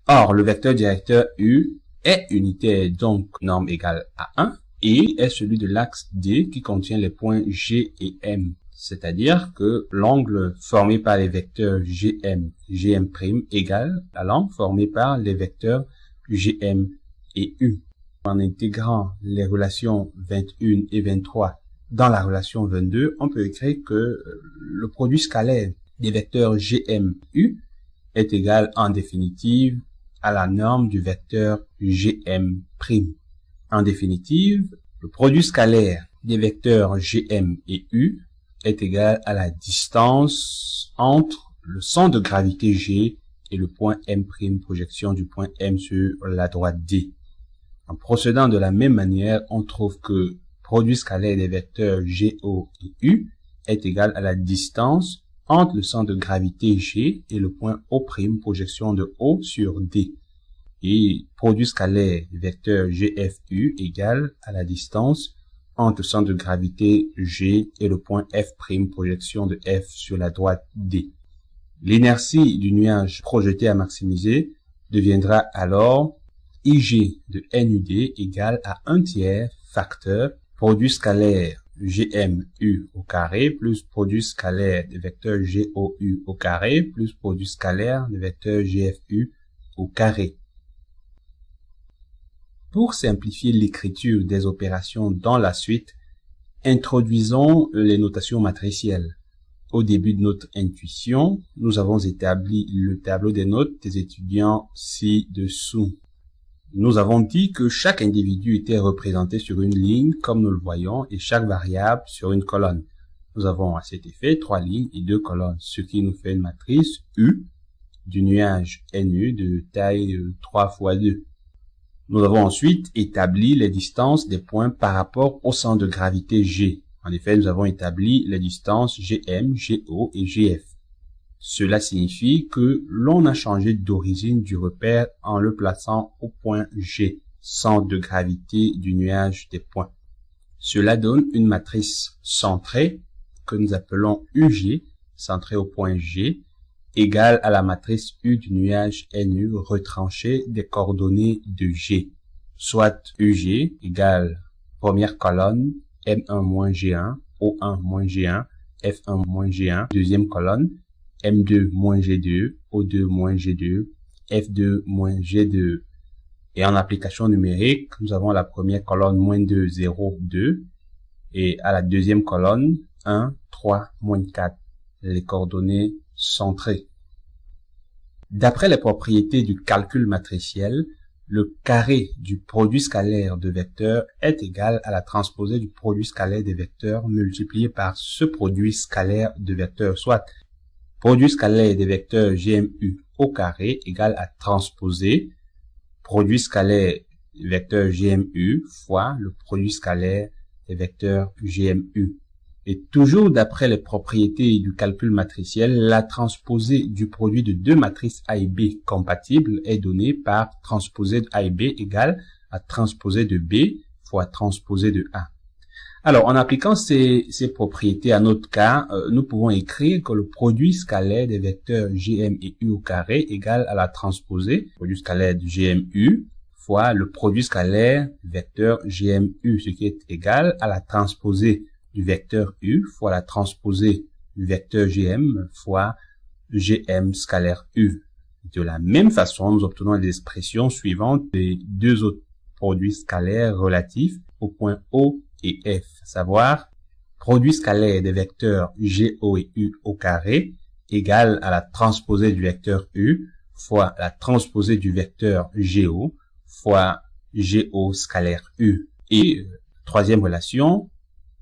Or, le vecteur directeur U est unitaire, donc norme égale à 1, et est celui de l'axe D qui contient les points G et M. C'est-à-dire que l'angle formé par les vecteurs Gm, Gm' égale à l'angle formé par les vecteurs Gm et U. En intégrant les relations 21 et 23 dans la relation 22, on peut écrire que le produit scalaire des vecteurs Gm, U est égal en définitive à la norme du vecteur Gm'. En définitive, le produit scalaire des vecteurs Gm et U est égal à la distance entre le centre de gravité G et le point M', projection du point M sur la droite D. En procédant de la même manière, on trouve que produit scalaire des vecteurs GO et U est égal à la distance entre le centre de gravité G et le point O', projection de O sur D. Et produit scalaire des vecteurs GFU égale à la distance entre le centre de gravité G et le point F', projection de F sur la droite D. L'inertie du nuage projeté à maximiser deviendra alors IG de NUD égale à 1/3 facteur produit scalaire GMU au carré plus produit scalaire des vecteurs GOU au carré plus produit scalaire des vecteurs GFU au carré. Pour simplifier l'écriture des opérations dans la suite, introduisons les notations matricielles. au début de notre intuition, nous avons établi le tableau des notes des étudiants ci-dessous. Nous avons dit que chaque individu était représenté sur une ligne, comme nous le voyons, et chaque variable sur une colonne. Nous avons à cet effet 3 lignes et 2 colonnes, ce qui nous fait une matrice U du nuage NU de taille 3 fois 2. Nous avons ensuite établi les distances des points par rapport au centre de gravité G. En effet, nous avons établi les distances GM, GO et GF. Cela signifie que l'on a changé d'origine du repère en le plaçant au point G, centre de gravité du nuage des points. Cela donne une matrice centrée que nous appelons UG, centrée au point G, égale à la matrice U du nuage NU retranchée des coordonnées de G, soit UG égale première colonne M1-G1, O1-G1, F1-G1, deuxième colonne M2-G2, O2-G2, F2-G2. Et en application numérique, nous avons la première colonne -2, 0, 2, et à la deuxième colonne 1, 3, -4, les coordonnées centrées. D'après les propriétés du calcul matriciel, le carré du produit scalaire de vecteurs est égal à la transposée du produit scalaire des vecteurs multiplié par ce produit scalaire de vecteurs, soit produit scalaire des vecteurs GMU au carré égale à transposer produit scalaire des vecteurs GMU fois le produit scalaire des vecteurs GMU. Et toujours d'après les propriétés du calcul matriciel, la transposée du produit de deux matrices A et B compatibles est donnée par transposée de A et B égale à transposée de B fois transposée de A. Alors, en appliquant ces propriétés à notre cas, nous pouvons écrire que le produit scalaire des vecteurs GM et U au carré égale à la transposée, produit scalaire de GMU, fois le produit scalaire vecteur GMU, ce qui est égal à la transposée du vecteur U fois la transposée du vecteur GM fois GM scalaire U. De la même façon, nous obtenons les expressions suivantes des deux autres produits scalaires relatifs aux points O et F, à savoir produit scalaire des vecteurs GO et U au carré égale à la transposée du vecteur U fois la transposée du vecteur GO fois GO scalaire U. Et troisième relation,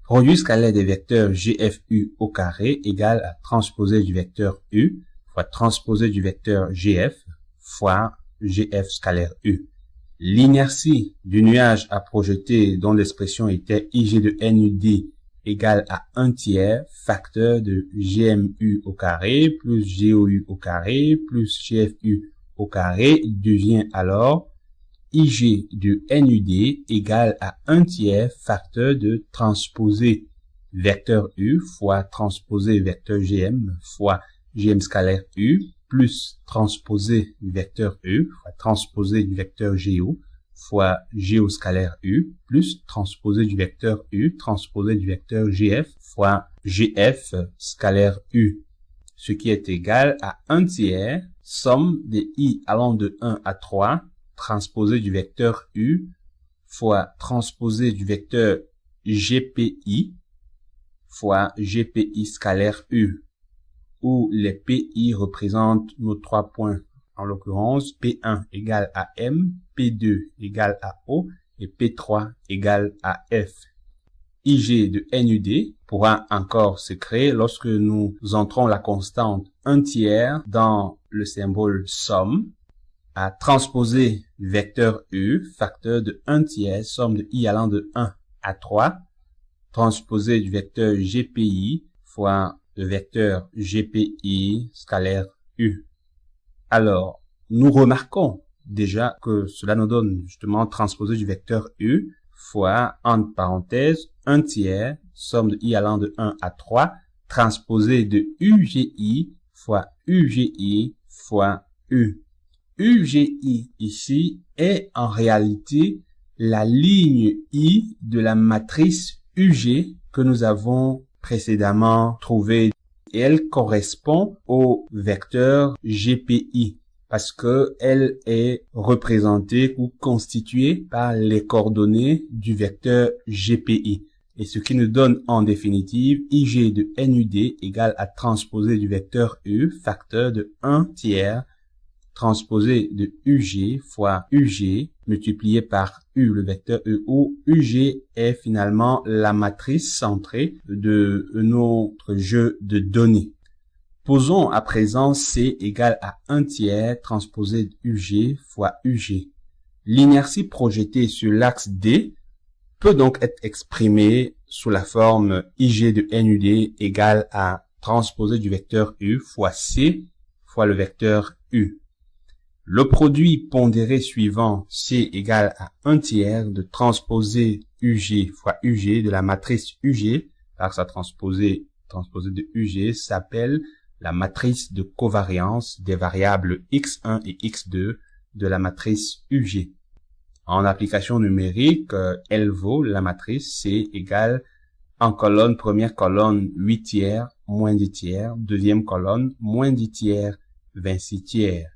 produit scalaire des vecteurs GFU au carré égale à transposée du vecteur U fois transposée du vecteur GF fois GF scalaire U. L'inertie du nuage à projeter dont l'expression était IG de NUD égale à 1/3 facteur de GMU au carré plus GOU au carré plus GFU au carré devient alors IG de NUD égale à 1/3 facteur de transposé vecteur U fois transposé vecteur GM fois GM scalaire U plus transposé du vecteur U fois transposé du vecteur GO fois GO scalaire U plus transposé du vecteur U transposé du vecteur GF fois GF scalaire U, ce qui est égal à 1/3 somme des I allant de 1 à 3 transposé du vecteur U fois transposé du vecteur GPI fois GPI scalaire U, où les PI représentent nos 3 points, en l'occurrence P1 égale à M, P2 égale à O et P3 égale à F. IG de NUD pourra encore se créer lorsque nous entrons la constante 1/3 dans le symbole somme à transposer vecteur U, facteur de 1/3, somme de I allant de 1 à 3, transposé du vecteur GPI fois le vecteur GPI scalaire U. Alors, nous remarquons déjà que cela nous donne justement transposé du vecteur U fois, entre parenthèses, 1/3, somme de I allant de 1 à 3, transposé de UGI fois UGI fois U. UGI ici est en réalité la ligne I de la matrice UG que nous avons précédemment trouvée et elle correspond au vecteur GPI parce que elle est représentée ou constituée par les coordonnées du vecteur GPI. et ce qui nous donne en définitive ig de NUD égale à transposé du vecteur U, facteur de 1 tiers, transposé de UG fois UG, multiplié par U, le vecteur U, où UG est finalement la matrice centrée de notre jeu de données. Posons à présent C égale à 1 tiers transposé de UG fois UG. L'inertie projetée sur l'axe D peut donc être exprimée sous la forme IG de NUD égale à transposé du vecteur U fois C fois le vecteur U. Le produit pondéré suivant C égale à 1 tiers de transposé UG fois UG de la matrice UG par sa transposée de UG s'appelle la matrice de covariance des variables x1 et x2 de la matrice UG. En application numérique, elle vaut la matrice C égale en colonne, première colonne 8 tiers, moins 10 tiers, deuxième colonne, moins 10 tiers, 26 tiers.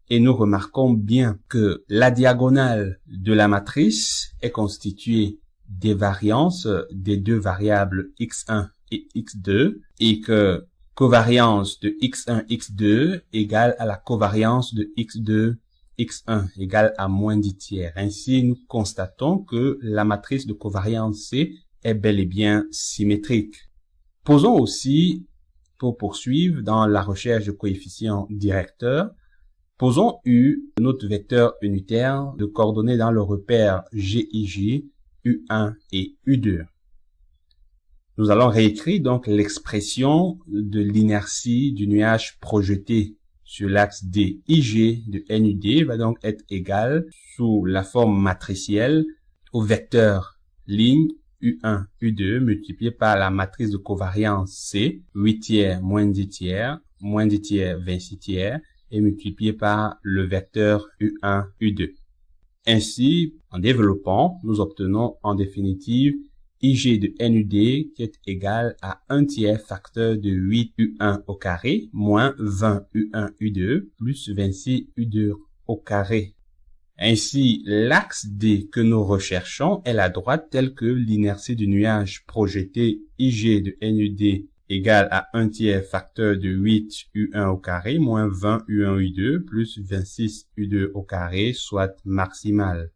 Et nous remarquons bien que la diagonale de la matrice est constituée des variances des deux variables x1 et x2 et que covariance de x1, x2 égale à la covariance de x2, x1 égale à moins 10 tiers. Ainsi, nous constatons que la matrice de covariance C est bel et bien symétrique. Posons aussi, pour poursuivre dans la recherche de coefficients directeurs, posons U, notre vecteur unitaire de coordonnées dans le repère GIG, U1 et U2. Nous allons réécrire donc l'expression de l'inertie du nuage projeté sur l'axe D. IG de NUD va donc être égal sous la forme matricielle au vecteur ligne U1, U2 multiplié par la matrice de covariance C, 8 tiers moins 10 tiers, moins 10 tiers, 26 tiers, et multiplié par le vecteur U1, U2. Ainsi, en développant, nous obtenons en définitive IG de NUD qui est égal à 1 tiers facteur de 8 U1 au carré moins 20 U1 U2 plus 26 U2 au carré. Ainsi, l'axe D que nous recherchons est la droite telle que l'inertie du nuage projeté IG de NUD égale à 1 tiers facteur de 8 U1 au carré moins 20 U1 U2 plus 26 U2 au carré soit maximale.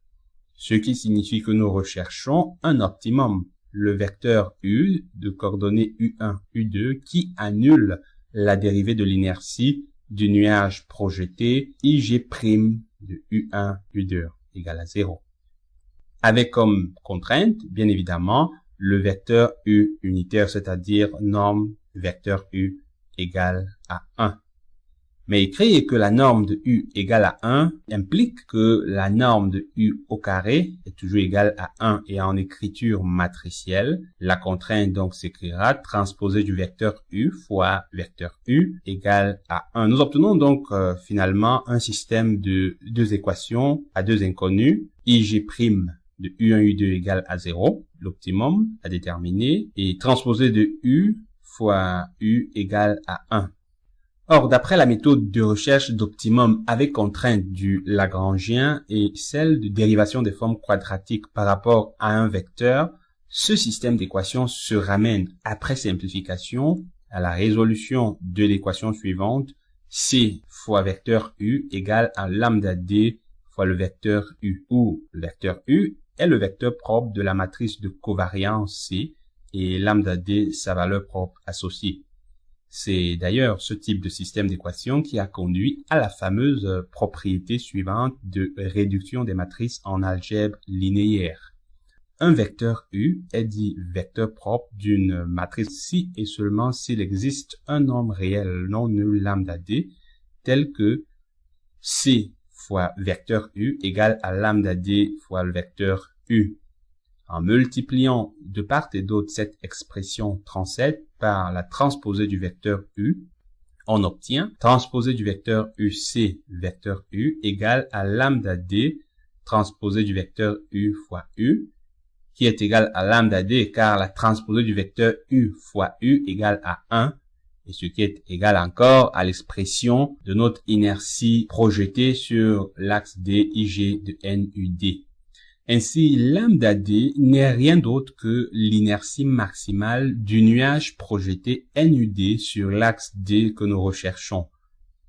Ce qui signifie que nous recherchons un optimum, le vecteur U de coordonnées U1, U2 qui annule la dérivée de l'inertie du nuage projeté IG' de U1, U2 égale à 0. Avec comme contrainte, bien évidemment, le vecteur U unitaire, c'est-à-dire norme vecteur U égale à 1. Mais écrire que la norme de U égale à 1 implique que la norme de U au carré est toujours égale à 1 et en écriture matricielle, la contrainte donc s'écrira transposé du vecteur U fois vecteur U égale à 1. Nous obtenons donc finalement un système de deux équations à deux inconnues, IG' de U1, U2 égale à 0, l'optimum à déterminer, et transposé de U fois U égale à 1. Or, d'après la méthode de recherche d'optimum avec contrainte du Lagrangien et celle de dérivation des formes quadratiques par rapport à un vecteur, ce système d'équations se ramène, après simplification, à la résolution de l'équation suivante, C fois vecteur U égale à lambda D fois le vecteur U, où le vecteur U est le vecteur propre de la matrice de covariance C et lambda D sa valeur propre associée. C'est d'ailleurs ce type de système d'équation qui a conduit à la fameuse propriété suivante de réduction des matrices en algèbre linéaire. Un vecteur U est dit vecteur propre d'une matrice si et seulement s'il existe un nombre réel non nul lambda D tel que C fois vecteur U égale à lambda D fois le vecteur U. En multipliant de part et d'autre cette expression 37 par la transposée du vecteur U, on obtient transposée du vecteur UC vecteur U égale à lambda D transposée du vecteur U fois U, qui est égal à lambda D car la transposée du vecteur U fois U égale à 1, et ce qui est égal encore à l'expression de notre inertie projetée sur l'axe DIG de NUD. Ainsi, lambda D n'est rien d'autre que l'inertie maximale du nuage projeté NUD sur l'axe D que nous recherchons.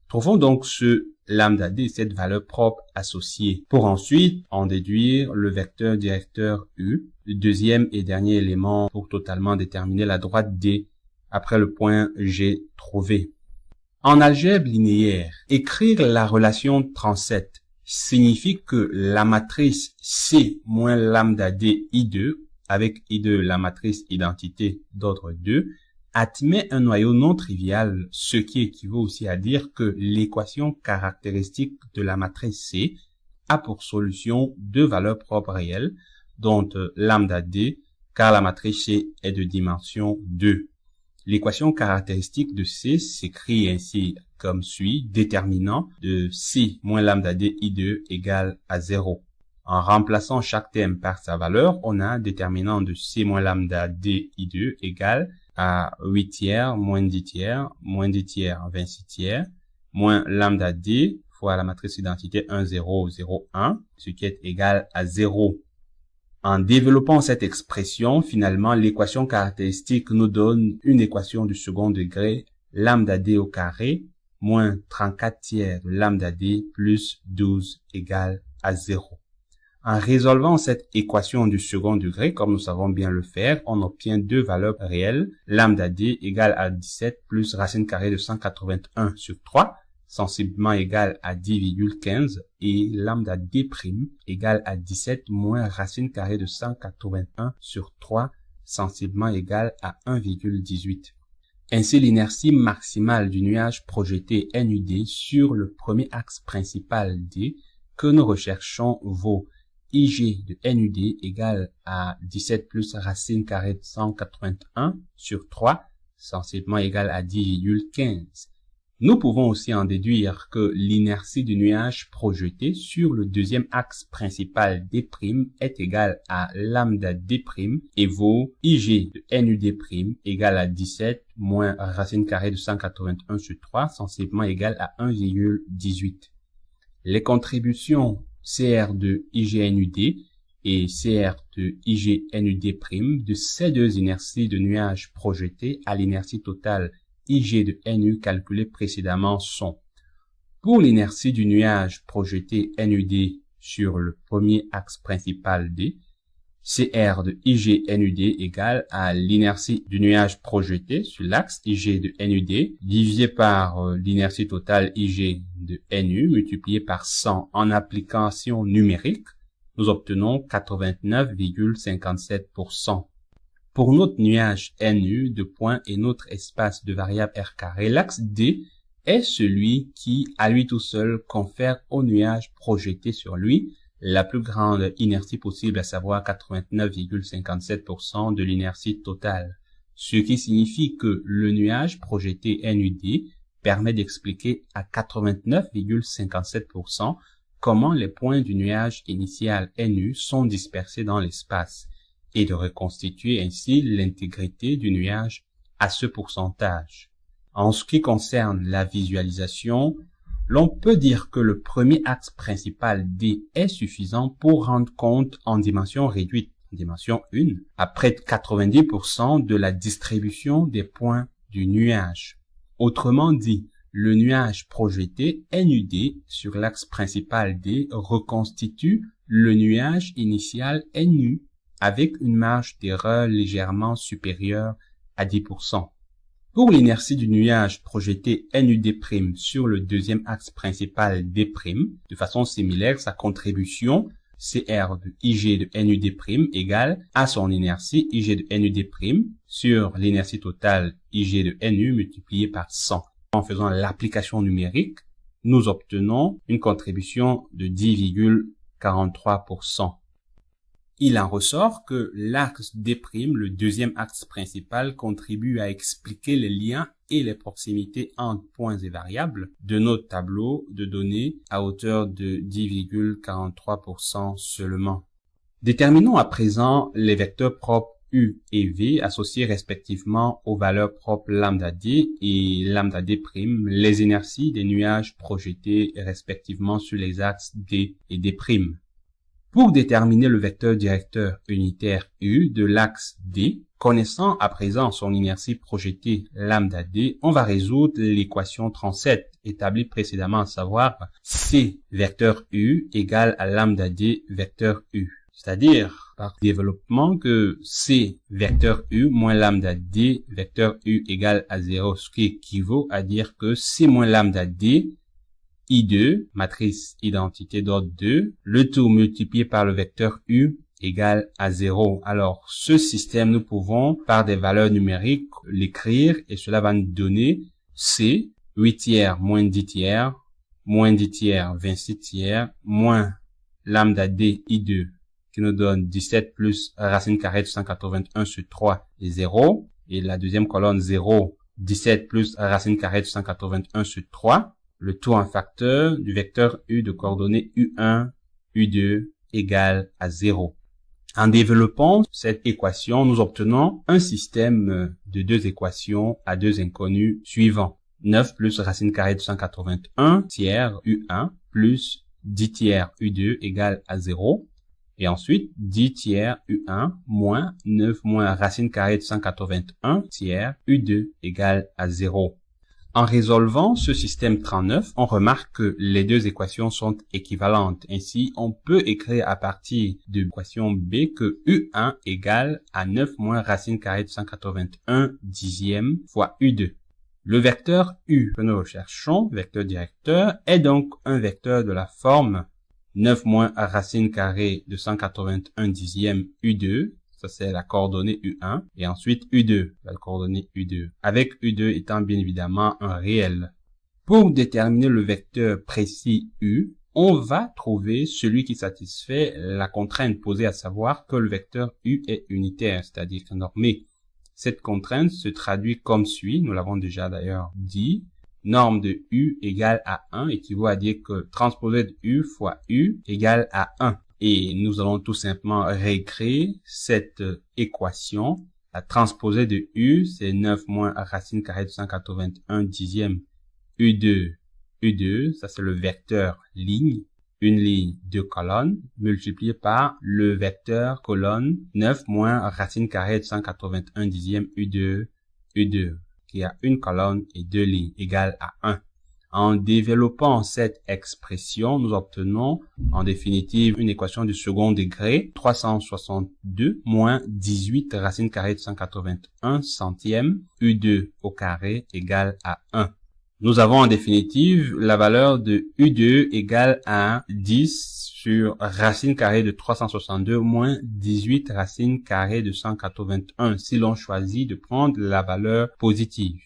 Trouvons donc ce lambda D, cette valeur propre associée, pour ensuite en déduire le vecteur directeur U, le deuxième et dernier élément pour totalement déterminer la droite D après le point G trouvé. En algèbre linéaire, écrire la relation 37 signifie que la matrice C moins lambda D I2, avec I2 la matrice identité d'ordre 2, admet un noyau non trivial, ce qui équivaut aussi à dire que l'équation caractéristique de la matrice C a pour solution deux valeurs propres réelles, dont lambda D, car la matrice C est de dimension 2. L'équation caractéristique de C s'écrit ainsi comme suit, déterminant de C moins lambda D I2 égale à 0. En remplaçant chaque terme par sa valeur, on a un déterminant de C moins lambda D I2 égale à 8 tiers, moins 10 tiers, moins 10 tiers, 26 tiers, moins lambda D fois la matrice identité 1, 0, 0, 1, ce qui est égal à 0. En développant cette expression, finalement, l'équation caractéristique nous donne une équation du second degré, lambda D au carré, moins 34 tiers de lambda D plus 12 égale à 0. En résolvant cette équation du second degré, comme nous savons bien le faire, on obtient deux valeurs réelles, lambda D égale à 17 plus racine carrée de 181 sur 3, sensiblement égal à 10,15 et lambda D' égale à 17 moins racine carrée de 181 sur 3, sensiblement égal à 1,18. Ainsi, l'inertie maximale du nuage projeté NUD sur le premier axe principal D que nous recherchons vaut IG de NUD égale à 17 plus racine carrée de 181 sur 3, sensiblement égal à 10,15. Nous pouvons aussi en déduire que l'inertie du nuage projeté sur le deuxième axe principal D' est égale à lambda D' et vaut IG de NUD' égale à 17 moins racine carrée de 181 sur 3, sensiblement égal à 1,18. Les contributions CR de IGNUD et CR de IGNUD' de ces deux inerties de nuage projeté à l'inertie totale IG de NU calculée précédemment sont: pour l'inertie du nuage projeté NUD sur le premier axe principal D, CR de IG NUD égale à l'inertie du nuage projeté sur l'axe IG de NUD divisé par l'inertie totale IG de NU multiplié par 100 en application numérique, nous obtenons 89,57%. Pour notre nuage NU de points et notre espace de variable R carré, l'axe D est celui qui, à lui tout seul, confère au nuage projeté sur lui la plus grande inertie possible, à savoir 89,57% de l'inertie totale. Ce qui signifie que le nuage projeté NUD permet d'expliquer à 89,57% comment les points du nuage initial NU sont dispersés dans l'espace, et de reconstituer ainsi l'intégrité du nuage à ce pourcentage. En ce qui concerne la visualisation, l'on peut dire que le premier axe principal D est suffisant pour rendre compte en dimension réduite, dimension 1, à près de 90% de la distribution des points du nuage. Autrement dit, le nuage projeté NUD sur l'axe principal D reconstitue le nuage initial NU avec une marge d'erreur légèrement supérieure à 10%. Pour l'inertie du nuage projeté NUD' sur le deuxième axe principal D', de façon similaire, sa contribution CR de IG de NUD' égale à son inertie IG de NUD' sur l'inertie totale IG de NU multipliée par 100. En faisant l'application numérique, nous obtenons une contribution de 10,43%. Il en ressort que l'axe D', le deuxième axe principal, contribue à expliquer les liens et les proximités entre points et variables de notre tableau de données à hauteur de 10,43% seulement. Déterminons à présent les vecteurs propres U et V associés respectivement aux valeurs propres lambda D et lambda D', les inerties des nuages projetés respectivement sur les axes D et D'. Pour déterminer le vecteur directeur unitaire U de l'axe D, connaissant à présent son inertie projetée lambda D, on va résoudre l'équation 37 établie précédemment, à savoir C vecteur U égale à lambda D vecteur U. C'est-à-dire, par développement, que C vecteur U moins lambda D vecteur U égale à 0, ce qui équivaut à dire que C moins lambda D I2, matrice identité d'ordre 2, le tout multiplié par le vecteur U égale à 0. Alors, ce système, nous pouvons, par des valeurs numériques, l'écrire et cela va nous donner C, 8 tiers moins 10 tiers, moins 10 tiers, 26 tiers, moins lambda D I2, qui nous donne 17 plus racine carrée de 181 sur 3 et 0. Et la deuxième colonne 0, 17 plus racine carrée de 181 sur 3. Le tout en facteur du vecteur U de coordonnées U1, U2 égale à 0. En développant cette équation, nous obtenons un système de deux équations à deux inconnus suivants. 9 plus racine carrée de 181 tiers U1 plus 10 tiers U2 égale à 0. Et ensuite, 10 tiers U1 moins 9 moins racine carrée de 181 tiers U2 égale à 0. En résolvant ce système 39, on remarque que les deux équations sont équivalentes. Ainsi, on peut écrire à partir de l'équation B que U1 égale à 9 moins racine carrée de 181 dixième fois U2. Le vecteur U que nous recherchons, vecteur directeur, est donc un vecteur de la forme 9 moins racine carrée de 181 dixième U2. Ça, c'est la coordonnée U1. Et ensuite, U2, la coordonnée U2. Avec U2 étant bien évidemment un réel. Pour déterminer le vecteur précis U, on va trouver celui qui satisfait la contrainte posée, à savoir que le vecteur U est unitaire, c'est-à-dire normé. Cette contrainte se traduit comme suit. Nous l'avons déjà d'ailleurs dit. Norme de U égale à 1 équivaut à dire que transposé de U fois U égale à 1. Et nous allons tout simplement réécrire cette équation. La transposée de U, c'est 9 moins racine carrée de 181 dixième U2. U2, ça c'est le vecteur ligne. Une ligne, deux colonnes, multiplié par le vecteur colonne 9 moins racine carrée de 181 dixième U2. U2, qui a une colonne et deux lignes, égale à 1. En développant cette expression, nous obtenons en définitive une équation du second degré, 362 moins 18 racine carrée de 181 centième U2 au carré égale à 1. Nous avons en définitive la valeur de U2 égale à 10 sur racine carrée de 362 moins 18 racine carrée de 181 si l'on choisit de prendre la valeur positive.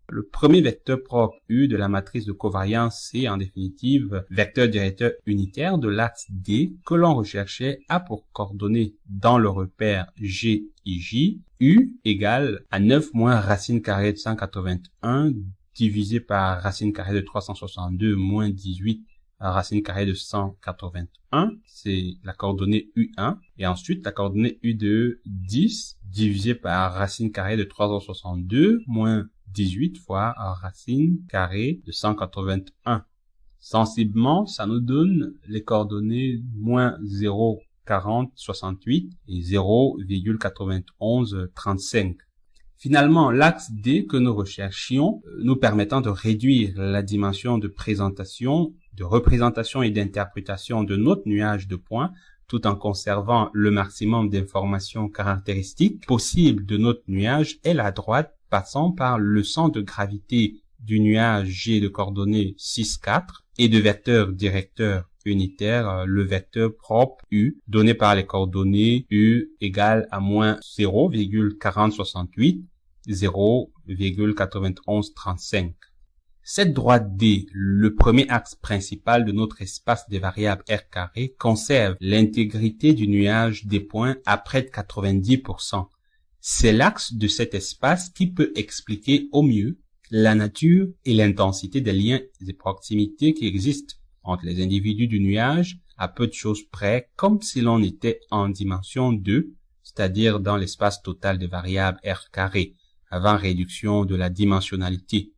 Le premier vecteur propre U de la matrice de covariance C, en définitive, vecteur directeur unitaire de l'axe D que l'on recherchait a pour coordonnées dans le repère GIJ, U égale à 9 moins racine carrée de 181 divisé par racine carrée de 362 moins 18 racine carrée de 181, c'est la coordonnée U1, et ensuite la coordonnée U2, 10 divisé par racine carrée de 362 moins 18 fois racine carrée de 181. Sensiblement, ça nous donne les coordonnées moins 0,4068 et 0,9135. Finalement, l'axe D que nous recherchions nous permettant de réduire la dimension de présentation, de représentation et d'interprétation de notre nuage de points, tout en conservant le maximum d'informations caractéristiques possibles de notre nuage, est la droite passant par le centre de gravité du nuage G de coordonnées 6, 4 et de vecteur directeur unitaire, le vecteur propre U, donné par les coordonnées U égale à moins 0,4068, 0,9135. Cette droite D, le premier axe principal de notre espace des variables R carré, conserve l'intégrité du nuage des points à près de 90%. C'est l'axe de cet espace qui peut expliquer au mieux la nature et l'intensité des liens et proximités qui existent entre les individus du nuage à peu de choses près, comme si l'on était en dimension 2, c'est-à-dire dans l'espace total des variables R carré, avant réduction de la dimensionnalité.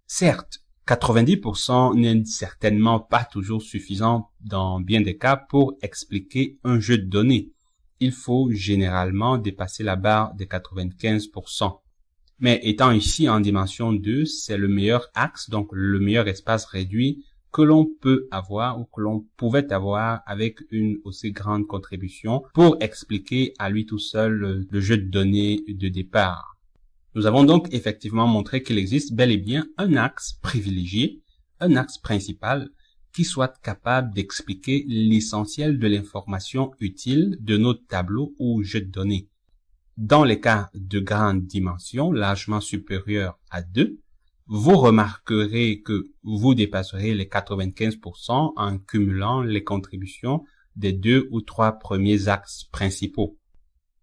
Certes, 90% n'est certainement pas toujours suffisant dans bien des cas pour expliquer un jeu de données. Il faut généralement dépasser la barre des 95%. Mais étant ici en dimension 2, c'est le meilleur axe, donc le meilleur espace réduit que l'on peut avoir ou que l'on pouvait avoir avec une aussi grande contribution pour expliquer à lui tout seul le jeu de données de départ. Nous avons donc effectivement montré qu'il existe bel et bien un axe privilégié, un axe principal, qui soit capable d'expliquer l'essentiel de l'information utile de notre tableau ou jeu de données. Dans les cas de grande dimension, largement supérieure à 2, vous remarquerez que vous dépasserez les 95% en cumulant les contributions des 2 ou 3 premiers axes principaux.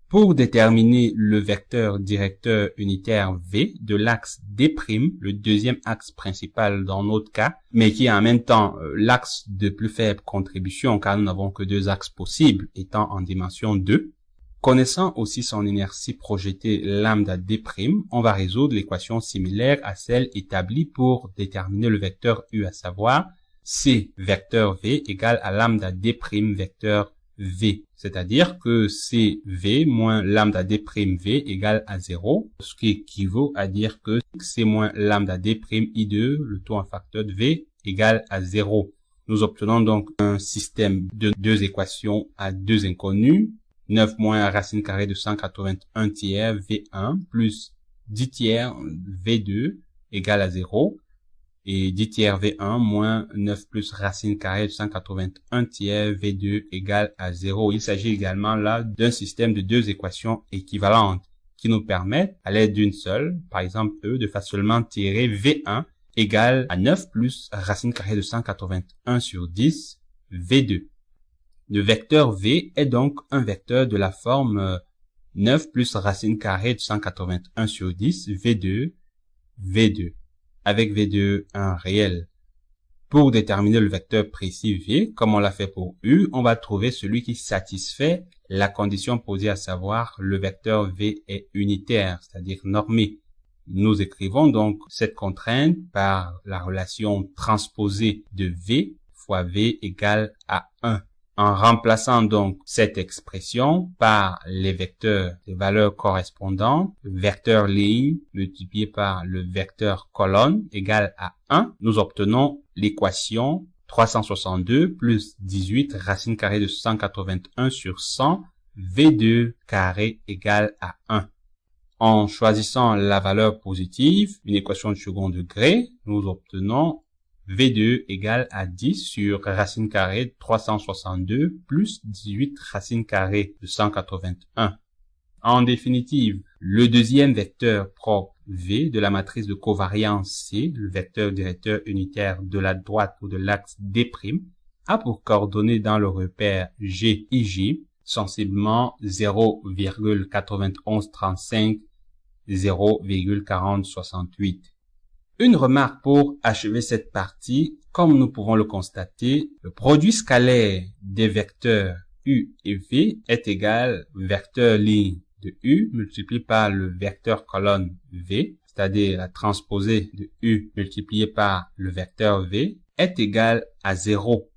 Pour déterminer le vecteur directeur unitaire V de l'axe D', le deuxième axe principal dans notre cas, mais qui est en même temps l'axe de plus faible contribution car nous n'avons que 2 axes possibles étant en dimension 2, connaissant aussi son inertie projetée lambda D', on va résoudre l'équation similaire à celle établie pour déterminer le vecteur U, à savoir C vecteur V égale à lambda D' vecteur V, c'est-à-dire que CV moins lambda D' V égale à 0, ce qui équivaut à dire que C moins lambda D' I2, le taux en facteur de V, égale à 0. Nous obtenons donc un système de 2 équations à 2 inconnues, 9 moins racine carrée de 181 tiers V1 plus 10 tiers V2 égale à 0. Et 10 tiers V1 moins 9 plus racine carrée de 181 tiers V2 égale à 0. Il s'agit également là d'un système de 2 équations équivalentes qui nous permettent, à l'aide d'une seule, par exemple E, de facilement tirer V1 égale à 9 plus racine carrée de 181 sur 10 V2. Le vecteur V est donc un vecteur de la forme 9 plus racine carrée de 181 sur 10 V2, V2. Avec V2 un réel. Pour déterminer le vecteur précis V, comme on l'a fait pour U, on va trouver celui qui satisfait la condition posée, à savoir le vecteur V est unitaire, c'est-à-dire normé. Nous écrivons donc cette contrainte par la relation transposée de V fois V égale à 1. En remplaçant donc cette expression par les vecteurs des valeurs correspondantes, le vecteur ligne multiplié par le vecteur colonne égale à 1, nous obtenons l'équation 362 plus 18 racine carrée de 181 sur 100 V2 carré égale à 1. En choisissant la valeur positive, une équation de second degré, nous obtenons V2 égale à 10 sur racine carrée de 362 plus 18 racine carrée de 181. En définitive, le deuxième vecteur propre V de la matrice de covariance C, le vecteur directeur unitaire de la droite ou de l'axe D', a pour coordonnées dans le repère GIJ sensiblement 0,9135, 0,4068. Une remarque pour achever cette partie, comme nous pouvons le constater, le produit scalaire des vecteurs U et V est égal au vecteur ligne de U multiplié par le vecteur colonne V, c'est-à-dire la transposée de U multiplié par le vecteur V, est égal à 0.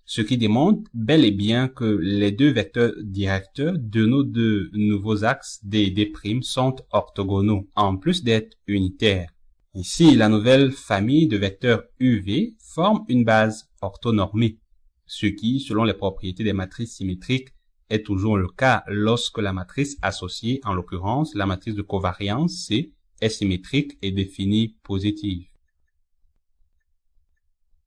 Ce qui démontre bel et bien que les 2 vecteurs directeurs de nos 2 nouveaux axes D et D' sont orthogonaux, en plus d'être unitaires. Ici, la nouvelle famille de vecteurs UV forme une base orthonormée, ce qui, selon les propriétés des matrices symétriques, est toujours le cas lorsque la matrice associée, en l'occurrence la matrice de covariance C, est symétrique et définie positive.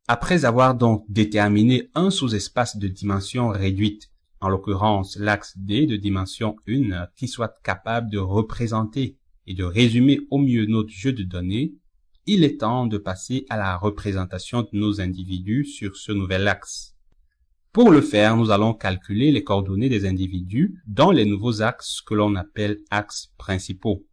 Après avoir donc déterminé un sous-espace de dimension réduite, en l'occurrence l'axe D de dimension 1, qui soit capable de représenter et de résumer au mieux notre jeu de données, il est temps de passer à la représentation de nos individus sur ce nouvel axe. Pour le faire, nous allons calculer les coordonnées des individus dans les nouveaux axes que l'on appelle axes principaux.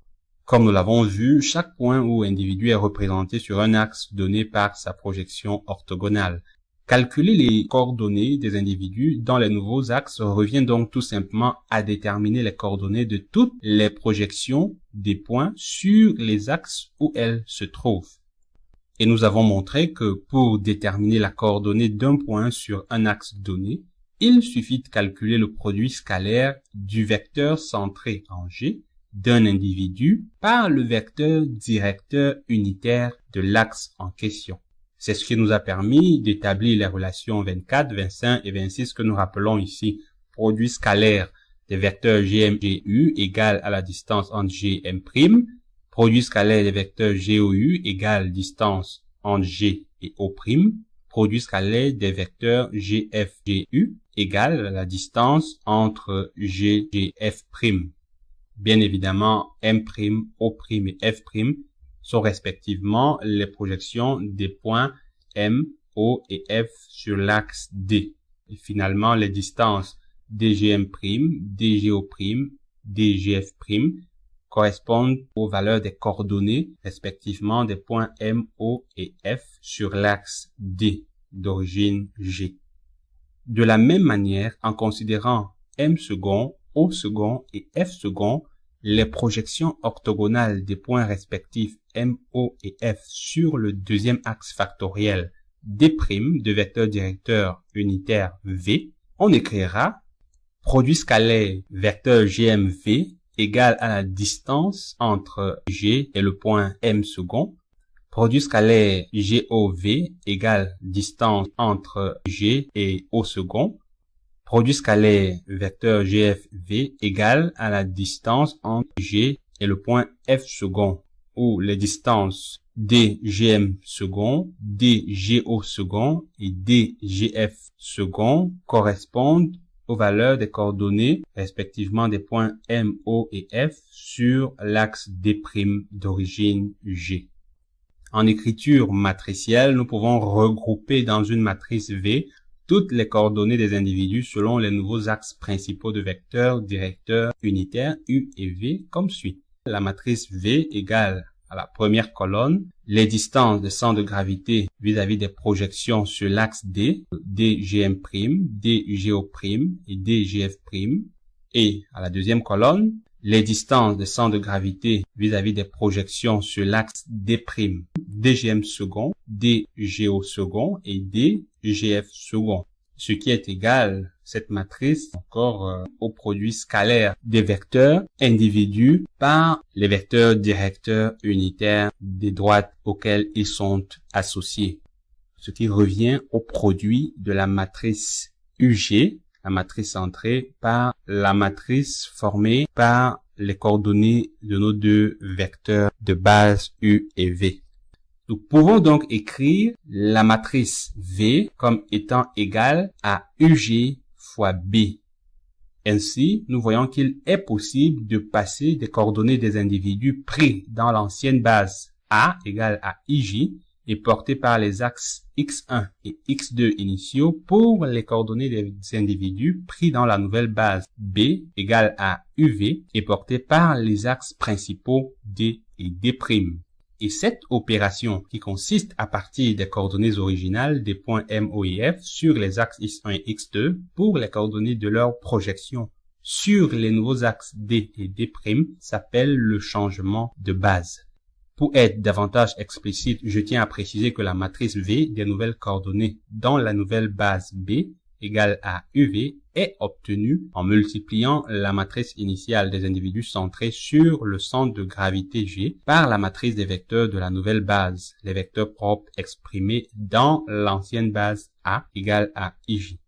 Comme nous l'avons vu, chaque point ou individu est représenté sur un axe donné par sa projection orthogonale. Calculer les coordonnées des individus dans les nouveaux axes revient donc tout simplement à déterminer les coordonnées de toutes les projections des points sur les axes où elles se trouvent. Et nous avons montré que pour déterminer la coordonnée d'un point sur un axe donné, il suffit de calculer le produit scalaire du vecteur centré en G d'un individu par le vecteur directeur unitaire de l'axe en question. C'est ce qui nous a permis d'établir les relations 24, 25 et 26 que nous rappelons ici. Produit scalaire des vecteurs GM, GU égale à la distance entre G et M'. Produit scalaire des vecteurs GOU égale distance entre G et O'. Produit scalaire des vecteurs GF, GU égale à la distance entre G et F'. Bien évidemment, M', O' et F' sont respectivement les projections des points M, O et F sur l'axe D. Et finalement, les distances DGM', DGO', DGF' correspondent aux valeurs des coordonnées respectivement des points M, O et F sur l'axe D d'origine G. De la même manière, en considérant M second, O second et F second, les projections orthogonales des points respectifs M, O et F sur le deuxième axe factoriel D' de vecteur directeur unitaire V, on écrira produit scalaire vecteur GMV égale à la distance entre G et le point M second. Produit scalaire GOV égale distance entre G et O second. Produit scalaire vecteur GFV égale à la distance entre G et le point F second, où les distances DGM second, DGO second et DGF second correspondent aux valeurs des coordonnées respectivement des points M, O et F sur l'axe D' d'origine G. En écriture matricielle, nous pouvons regrouper dans une matrice V toutes les coordonnées des individus selon les nouveaux axes principaux de vecteurs directeurs unitaires U et V comme suit. La matrice V égale à la première colonne les distances de centre de gravité vis-à-vis des projections sur l'axe D, DGM', DGO' et DGF', et à la deuxième colonne les distances de centre de gravité vis-à-vis des projections sur l'axe D', DGM second, DGO second et DGF second, ce qui est égal, cette matrice, encore au produit scalaire des vecteurs individus par les vecteurs directeurs unitaires des droites auxquelles ils sont associés, ce qui revient au produit de la matrice UG, la matrice centrée, par la matrice formée par les coordonnées de nos deux vecteurs de base U et V. Nous pouvons donc écrire la matrice V comme étant égale à UG fois B. Ainsi, nous voyons qu'il est possible de passer des coordonnées des individus pris dans l'ancienne base A égale à IJ et portés par les axes X1 et X2 initiaux pour les coordonnées des individus pris dans la nouvelle base B égale à UV et portés par les axes principaux D et D'. Et cette opération, qui consiste à partir des coordonnées originales des points M, O et F sur les axes X1 et X2 pour les coordonnées de leur projection sur les nouveaux axes D et D', s'appelle le changement de base. Pour être davantage explicite, je tiens à préciser que la matrice V des nouvelles coordonnées dans la nouvelle base B égale à UV est obtenue en multipliant la matrice initiale des individus centrés sur le centre de gravité G par la matrice des vecteurs de la nouvelle base, les vecteurs propres exprimés dans l'ancienne base A égale à IJ.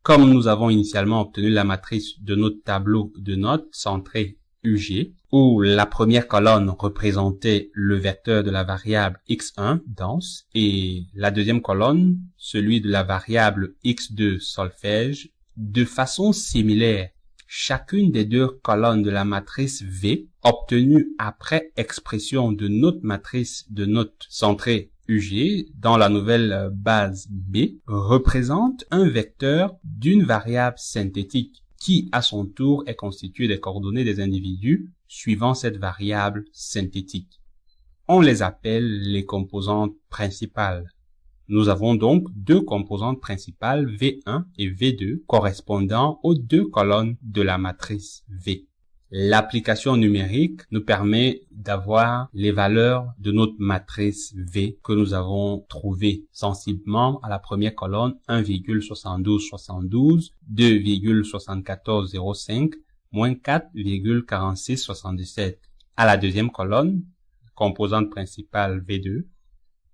Comme nous avons initialement obtenu la matrice de notre tableau de notes centré UG, où la première colonne représentait le vecteur de la variable x1 danse et la deuxième colonne celui de la variable x2 solfège, de façon similaire, chacune des deux colonnes de la matrice V obtenue après expression de notre matrice de notes centrée UG dans la nouvelle base B représente un vecteur d'une variable synthétique qui, à son tour, est constitué des coordonnées des individus suivant cette variable synthétique. On les appelle les composantes principales. Nous avons donc deux composantes principales V1 et V2 correspondant aux deux colonnes de la matrice V. L'application numérique nous permet d'avoir les valeurs de notre matrice V que nous avons trouvées sensiblement à la première colonne 1,7272, 2,7405, moins 4,4677. À la deuxième colonne, composante principale V2,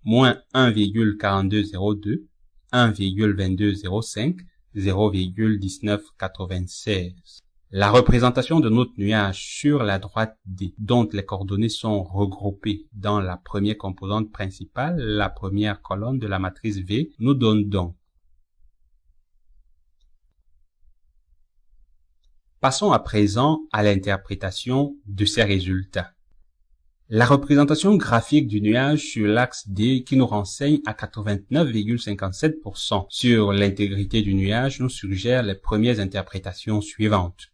moins 1,4202, 1,2205, 0,1996. La représentation de notre nuage sur la droite D, dont les coordonnées sont regroupées dans la première composante principale, la première colonne de la matrice V, nous donne donc. Passons à présent à l'interprétation de ces résultats. La représentation graphique du nuage sur l'axe D qui nous renseigne à 89,57% sur l'intégrité du nuage nous suggère les premières interprétations suivantes.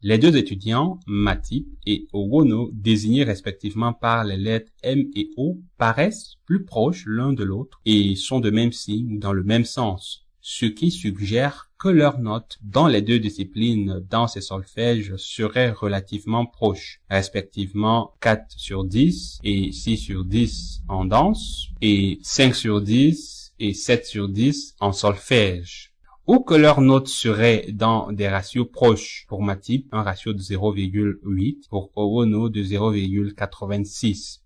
Les deux étudiants, Matip et Owono, désignés respectivement par les lettres M et O, paraissent plus proches l'un de l'autre et sont de même signe dans le même sens, ce qui suggère que leurs notes dans les deux disciplines danse et solfège seraient relativement proches, respectivement 4 sur 10 et 6 sur 10 en danse et 5 sur 10 et 7 sur 10 en solfège. Ou que leurs notes seraient dans des ratios proches. Pour Matip, un ratio de 0,8, pour Owono de 0,86.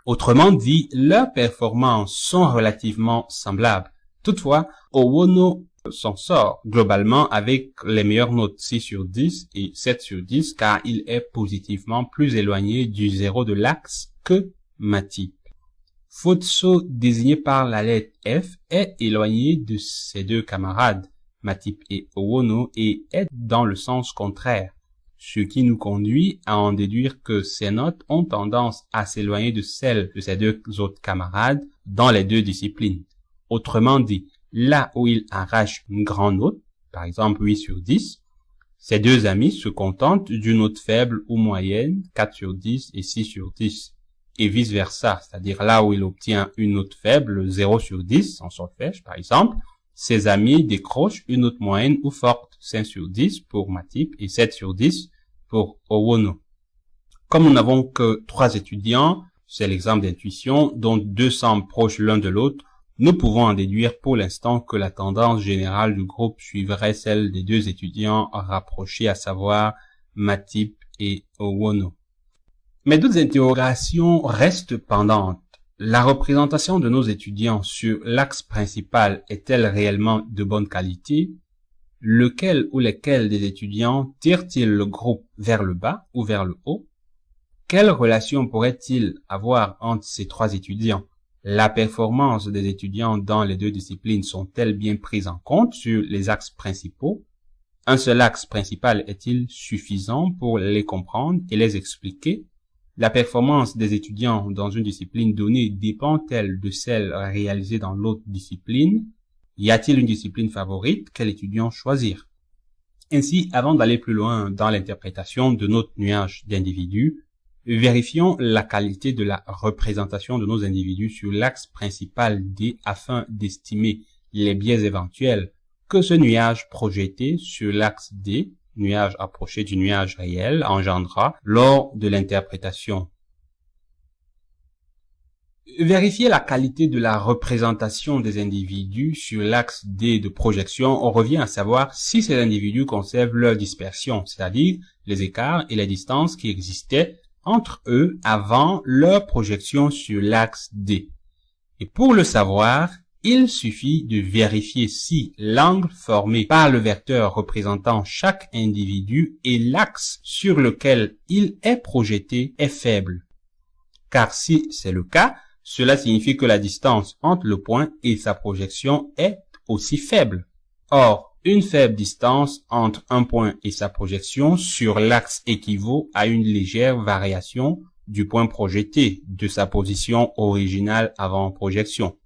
Autrement dit, leurs performances sont relativement semblables. Toutefois, Owono s'en sort globalement avec les meilleures notes 6 sur 10 et 7 sur 10 car il est positivement plus éloigné du zéro de l'axe que Matip. Futso, désigné par la lettre F, est éloigné de ses deux camarades, Matip et Owono, et est dans le sens contraire, ce qui nous conduit à en déduire que ses notes ont tendance à s'éloigner de celles de ses deux autres camarades dans les deux disciplines. Autrement dit, là où il arrache une grande note, par exemple 8 sur 10, ses deux amis se contentent d'une note faible ou moyenne, 4 sur 10 et 6 sur 10. Et vice-versa, c'est-à-dire là où il obtient une note faible, 0 sur 10 en solfège par exemple, ses amis décrochent une note moyenne ou forte, 5 sur 10 pour Matip et 7 sur 10 pour Owono. Comme nous n'avons que 3 étudiants, c'est l'exemple d'intuition, dont 2 semblent proches l'un de l'autre, nous pouvons en déduire pour l'instant que la tendance générale du groupe suivrait celle des 2 étudiants rapprochés, à savoir Matip et Owono. Mais d'autres interrogations restent pendantes. La représentation de nos étudiants sur l'axe principal est-elle réellement de bonne qualité? Lequel ou lesquels des étudiants tirent-ils le groupe vers le bas ou vers le haut? Quelle relation pourrait-il avoir entre ces 3 étudiants? La performance des étudiants dans les 2 disciplines sont-elles bien prises en compte sur les axes principaux? Un seul axe principal est-il suffisant pour les comprendre et les expliquer? La performance des étudiants dans une discipline donnée dépend-elle de celle réalisée dans l'autre discipline? Y a-t-il une discipline favorite? Quel étudiant choisir? Ainsi, avant d'aller plus loin dans l'interprétation de notre nuage d'individus, vérifions la qualité de la représentation de nos individus sur l'axe principal D afin d'estimer les biais éventuels que ce nuage projeté sur l'axe D, nuage approché du nuage réel, engendra lors de l'interprétation. Vérifier la qualité de la représentation des individus sur l'axe D de projection, on revient à savoir si ces individus conservent leur dispersion, c'est-à-dire les écarts et les distances qui existaient entre eux avant leur projection sur l'axe D. Et pour le savoir, il suffit de vérifier si l'angle formé par le vecteur représentant chaque individu et l'axe sur lequel il est projeté est faible. Car si c'est le cas, cela signifie que la distance entre le point et sa projection est aussi faible. Or, une faible distance entre un point et sa projection sur l'axe équivaut à une légère variation du point projeté de sa position originale avant projection,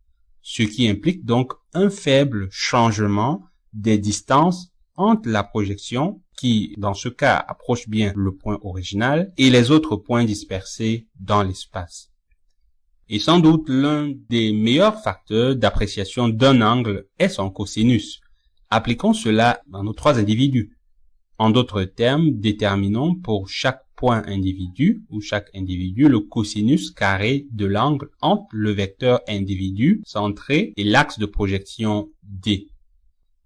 ce qui implique donc un faible changement des distances entre la projection, qui dans ce cas approche bien le point original, et les autres points dispersés dans l'espace. Et sans doute l'un des meilleurs facteurs d'appréciation d'un angle est son cosinus. Appliquons cela dans nos 3 individus. En d'autres termes, déterminons pour chaque point individu ou chaque individu le cosinus carré de l'angle entre le vecteur individu centré et l'axe de projection D.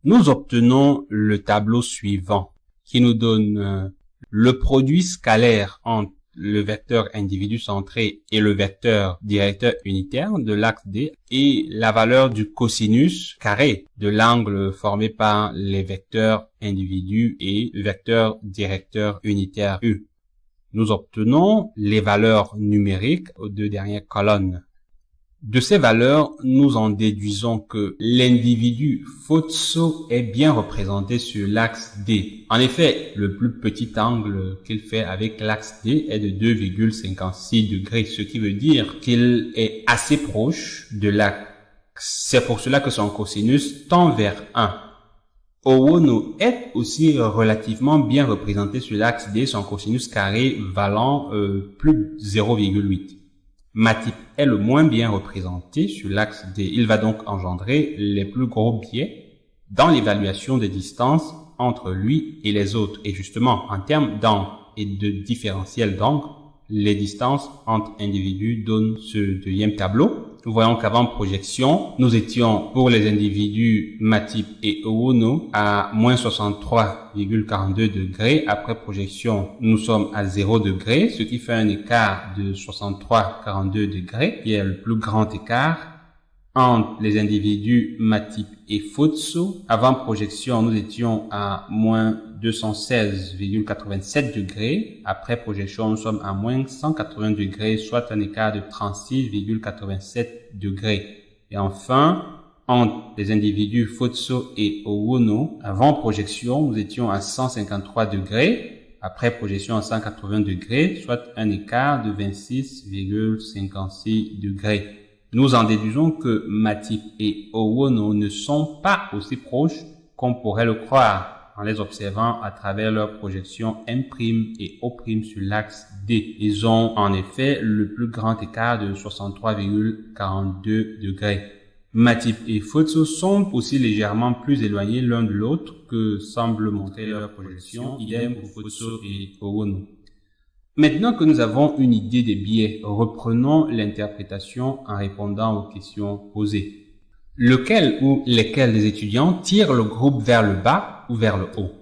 Nous obtenons le tableau suivant qui nous donne le produit scalaire entre le vecteur individu centré et le vecteur directeur unitaire de l'axe D et la valeur du cosinus carré de l'angle formé par les vecteurs individu et le vecteur directeur unitaire U. Nous obtenons les valeurs numériques aux deux dernières colonnes. De ces valeurs, nous en déduisons que l'individu Fotso est bien représenté sur l'axe D. En effet, le plus petit angle qu'il fait avec l'axe D est de 2,56 degrés, ce qui veut dire qu'il est assez proche de l'axe. C'est pour cela que son cosinus tend vers 1. Owono est aussi relativement bien représenté sur l'axe D, son cosinus carré valant plus de 0,8. Matip est le moins bien représenté sur l'axe D. Il va donc engendrer les plus gros biais dans l'évaluation des distances entre lui et les autres. Et justement, en termes d'angle et de différentiel d'angle, les distances entre individus donnent ce deuxième tableau. Nous voyons qu'avant projection, nous étions pour les individus Matip et Owono à moins 63,42 degrés. Après projection, nous sommes à 0 degré, ce qui fait un écart de 63,42 degrés, qui est le plus grand écart entre les individus Matip et Fotso. Avant projection, nous étions à moins 216,87 degrés. Après projection, nous sommes à moins 180 degrés, soit un écart de 36,87 degrés. Et enfin, entre les individus Fotso et Owono, avant projection, nous étions à 153 degrés. Après projection à 180 degrés, soit un écart de 26,56 degrés. Nous en déduisons que Matip et Owono ne sont pas aussi proches qu'on pourrait le croire en les observant à travers leur projection M' et O' sur l'axe D. Ils ont en effet le plus grand écart de 63,42 degrés. Matip et Fotso sont aussi légèrement plus éloignés l'un de l'autre que semble montrer leur projection, idem pour Fotso et Owono. Maintenant que nous avons une idée des biais, reprenons l'interprétation en répondant aux questions posées. Lequel ou lesquels des étudiants tirent le groupe vers le bas ou vers le haut?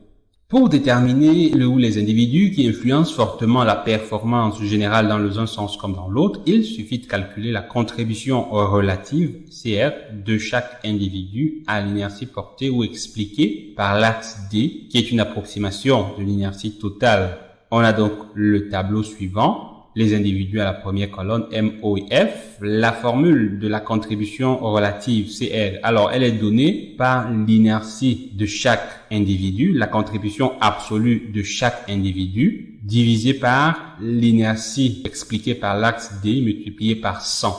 Pour déterminer le ou les individus qui influencent fortement la performance générale dans le un sens comme dans l'autre, il suffit de calculer la contribution relative, CR, de chaque individu à l'inertie portée ou expliquée par l'axe D, qui est une approximation de l'inertie totale. On a donc le tableau suivant, les individus à la première colonne, M, O et F. La formule de la contribution relative, CR, alors elle est donnée par l'inertie de chaque individu, la contribution absolue de chaque individu, divisée par l'inertie expliquée par l'axe D multipliée par 100.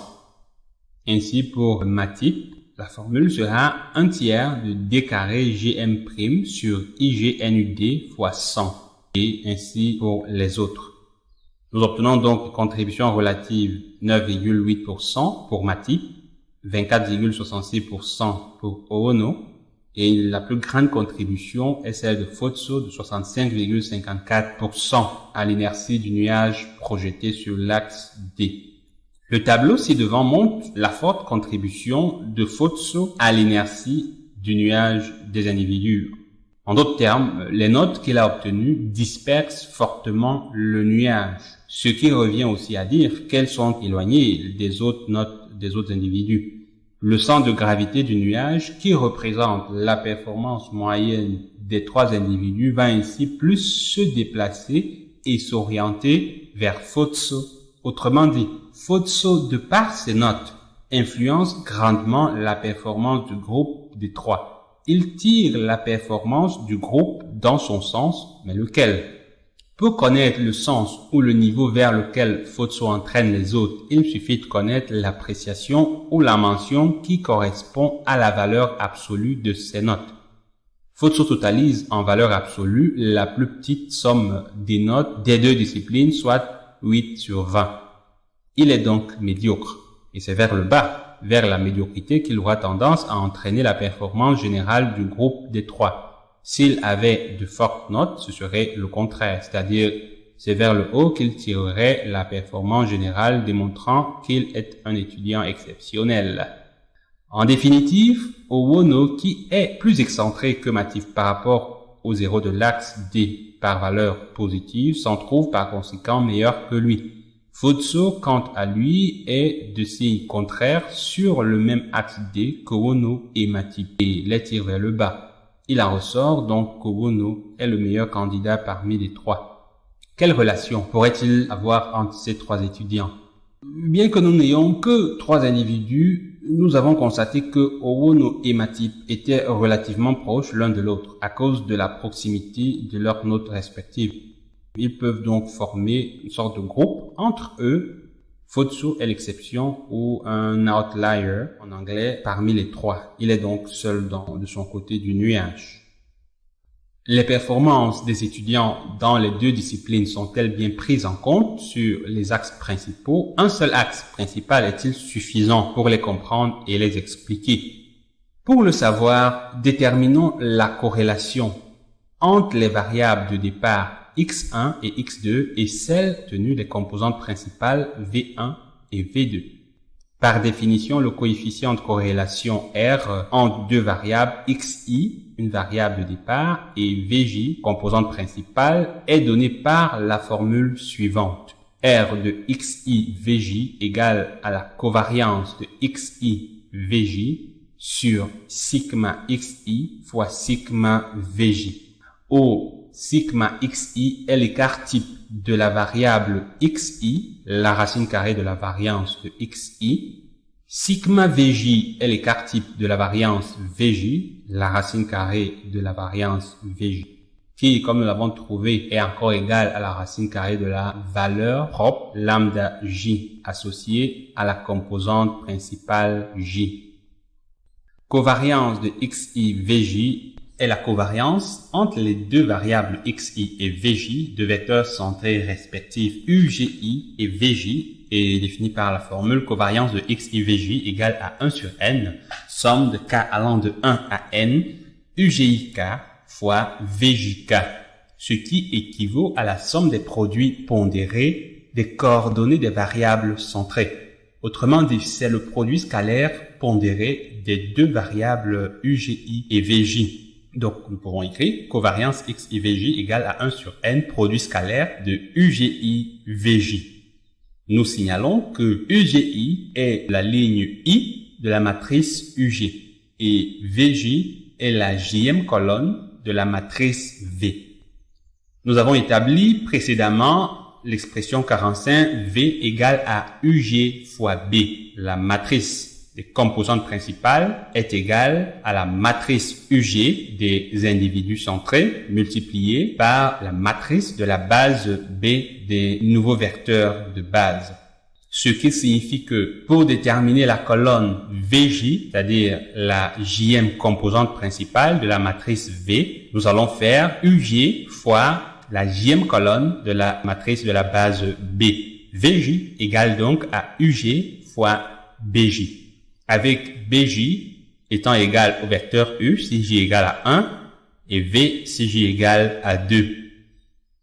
Ainsi, pour Matip, la formule sera 1 tiers de D carré Gm' sur IGNUD fois 100. Et ainsi pour les autres. Nous obtenons donc une contribution relative 9,8% pour Matip, 24,66% pour Owono, et la plus grande contribution est celle de Fotso de 65,54% à l'inertie du nuage projeté sur l'axe D. Le tableau ci-devant montre la forte contribution de Fotso à l'inertie du nuage des individus. En d'autres termes, les notes qu'il a obtenues dispersent fortement le nuage, ce qui revient aussi à dire qu'elles sont éloignées des autres notes des autres individus. Le centre de gravité du nuage, qui représente la performance moyenne des trois individus, va ainsi plus se déplacer et s'orienter vers Fotso. Autrement dit, Fotso, de par ses notes, influence grandement la performance du groupe des trois. Il tire la performance du groupe dans son sens, mais lequel? Pour connaître le sens ou le niveau vers lequel Fotso entraîne les autres, il suffit de connaître l'appréciation ou la mention qui correspond à la valeur absolue de ces notes. Fotso totalise en valeur absolue la plus petite somme des notes des deux disciplines, soit 8 sur 20. Il est donc médiocre, et c'est vers le bas, vers la médiocrité qu'il aura tendance à entraîner la performance générale du groupe des trois. S'il avait de fortes notes, ce serait le contraire, c'est-à-dire c'est vers le haut qu'il tirerait la performance générale, démontrant qu'il est un étudiant exceptionnel. En définitive, Owono, qui est plus excentré que Matif par rapport au zéro de l'axe D par valeur positive, s'en trouve par conséquent meilleur que lui. Futsu, quant à lui, est de signe contraire sur le même axe D qu'Owono et Matif et les tire vers le bas. Il en ressort donc qu'Owono est le meilleur candidat parmi les trois. Quelle relation pourrait-il avoir entre ces trois étudiants? Bien que nous n'ayons que trois individus, nous avons constaté que Owono et Matip étaient relativement proches l'un de l'autre à cause de la proximité de leurs notes respectives. Ils peuvent donc former une sorte de groupe entre eux. Futsu est l'exception ou un outlier en anglais parmi les trois. Il est donc seul de son côté du nuage. Les performances des étudiants dans les deux disciplines sont-elles bien prises en compte sur les axes principaux? Un seul axe principal est-il suffisant pour les comprendre et les expliquer? Pour le savoir, déterminons la corrélation entre les variables de départ x1 et x2 et celle tenue des composantes principales v1 et v2. Par définition, le coefficient de corrélation R entre deux variables xi, une variable de départ, et vj, composante principale, est donné par la formule suivante. R de xi vj égale à la covariance de xi vj sur sigma xi fois sigma vj, où sigma xi est l'écart type de la variable xi, la racine carrée de la variance de xi. Sigma vj est l'écart type de la variance vj, la racine carrée de la variance vj, qui, comme nous l'avons trouvé, est encore égale à la racine carrée de la valeur propre lambda j associée à la composante principale j. Covariance de xi vj est la covariance entre les deux variables xi et vj de vecteurs centrés respectifs ugi et vj est définie par la formule covariance de xi vj égale à 1 sur n, somme de k allant de 1 à n, ugik fois vjk, ce qui équivaut à la somme des produits pondérés des coordonnées des variables centrées. Autrement dit, c'est le produit scalaire pondéré des deux variables ugi et vj. Donc, nous pourrons écrire covariance xi vj égale à 1 sur n, produit scalaire de ugi vj. Nous signalons que ugi est la ligne I de la matrice UG et vj est la jème colonne de la matrice V. Nous avons établi précédemment l'expression 45 V égale à UG fois B. La matrice des composantes principales est égale à la matrice UG des individus centrés multipliée par la matrice de la base B des nouveaux vecteurs de base. Ce qui signifie que pour déterminer la colonne VJ, c'est-à-dire la jème composante principale de la matrice V, nous allons faire UG fois la jème colonne de la matrice de la base B. VJ égale donc à UG fois BJ. Avec BJ étant égal au vecteur U si J égale à 1 et V si J égale à 2.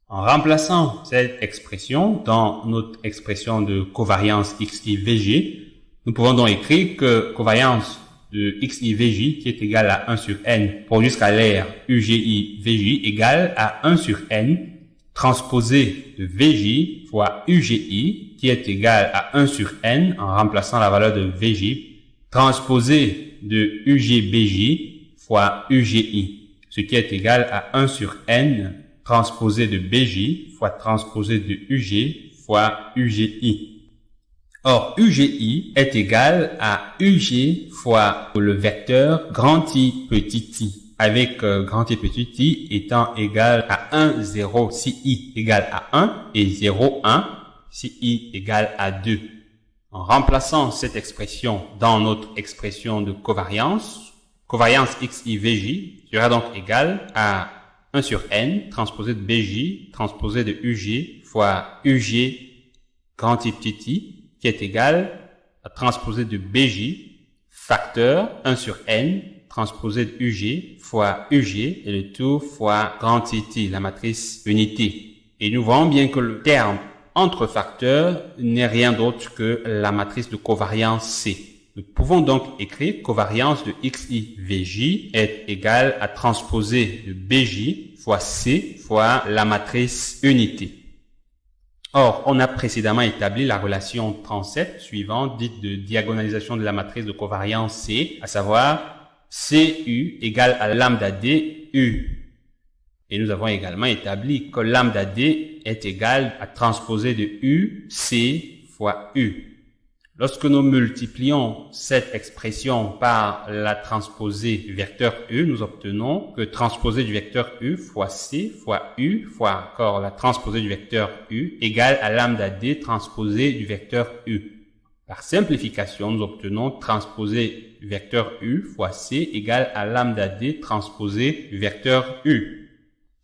En remplaçant cette expression dans notre expression de covariance XI VJ, nous pouvons donc écrire que covariance de XI VJ qui est égale à 1 sur N, produit scalaire UGI VJ égale à 1 sur N transposé de VJ fois UGI qui est égal à 1 sur N en remplaçant la valeur de VJ transposé de UGBJ fois UGI, ce qui est égal à 1 sur N transposé de BJ fois transposé de UG fois UGI. Or, UGI est égal à UG fois le vecteur grand I petit i, avec grand I petit i étant égal à 1, 0 si i égale à 1 et 0, 1 si i égale à 2. En remplaçant cette expression dans notre expression de covariance, covariance xi vj sera donc égale à 1 sur n transposé de bj transposé de ug fois ug grand I petit i qui est égal à transposé de bj facteur 1 sur n transposé de UG fois UG et le tout fois grand TT, la matrice unité. Et nous voyons bien que le terme entre facteurs n'est rien d'autre que la matrice de covariance C. Nous pouvons donc écrire covariance de XIVJ est égale à transposé de BJ fois C fois la matrice unité. Or, on a précédemment établi la relation 37 suivante dite de diagonalisation de la matrice de covariance C, à savoir CU égale à lambda D U. Et nous avons également établi que lambda D est égal à transposé de U C fois U. Lorsque nous multiplions cette expression par la transposée du vecteur U, nous obtenons que transposé du vecteur U fois C fois U fois encore la transposée du vecteur U égale à lambda D transposé du vecteur U. Par simplification, nous obtenons transposé du vecteur U fois C égale à lambda D transposé du vecteur U.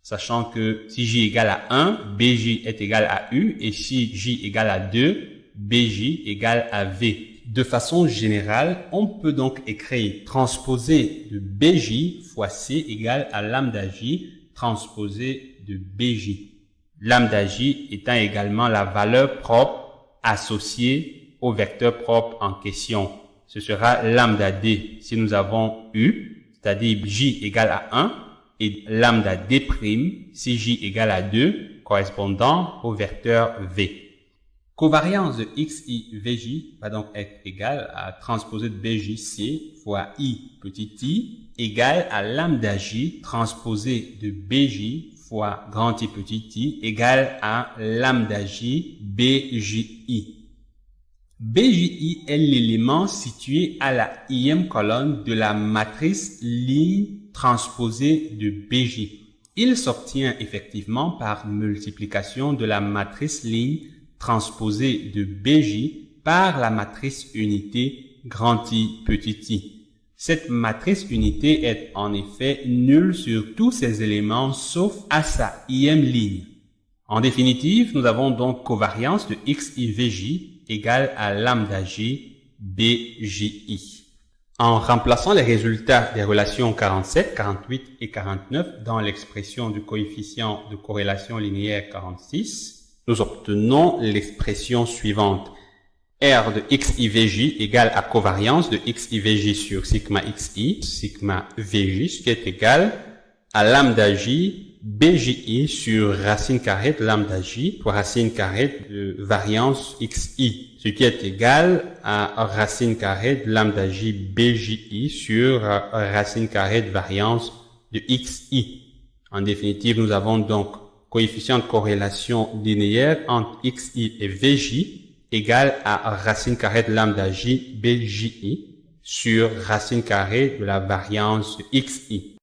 Sachant que si J égale à 1, BJ est égal à U et si J égale à 2, BJ égale à V. De façon générale, on peut donc écrire transposé de BJ fois C égale à lambda J transposé de BJ. Lambda J étant également la valeur propre associée au vecteur propre en question. Ce sera lambda D si nous avons U, c'est-à-dire J égale à 1, et lambda D' si J égale à 2, correspondant au vecteur V. Covariance de XIVJ va donc être égale à transposé de BJC fois I petit i égale à lambda J transposé de BJ fois grand I petit i égale à lambda J BJI. BJI est l'élément situé à la ième colonne de la matrice ligne transposée de BJ. Il s'obtient effectivement par multiplication de la matrice ligne transposée de BJ par la matrice unité grand I petit i. Cette matrice unité est en effet nulle sur tous ses éléments sauf à sa ième ligne. En définitive, nous avons donc covariance de XIVJ égale à lambda J BJI. En remplaçant les résultats des relations 47, 48 et 49 dans l'expression du coefficient de corrélation linéaire 46, nous obtenons l'expression suivante. R de XIVJ égale à covariance de XIVJ sur sigma XI, sigma VJ, ce qui est égal à lambda J BJI sur racine carrée de lambda J fois racine carrée de variance XI, ce qui est égal à racine carrée de lambda J BJI sur racine carrée de variance de XI. En définitive, nous avons donc coefficient de corrélation linéaire entre XI et VJ égale à racine carrée de lambda J BJI sur racine carrée de la variance de XI.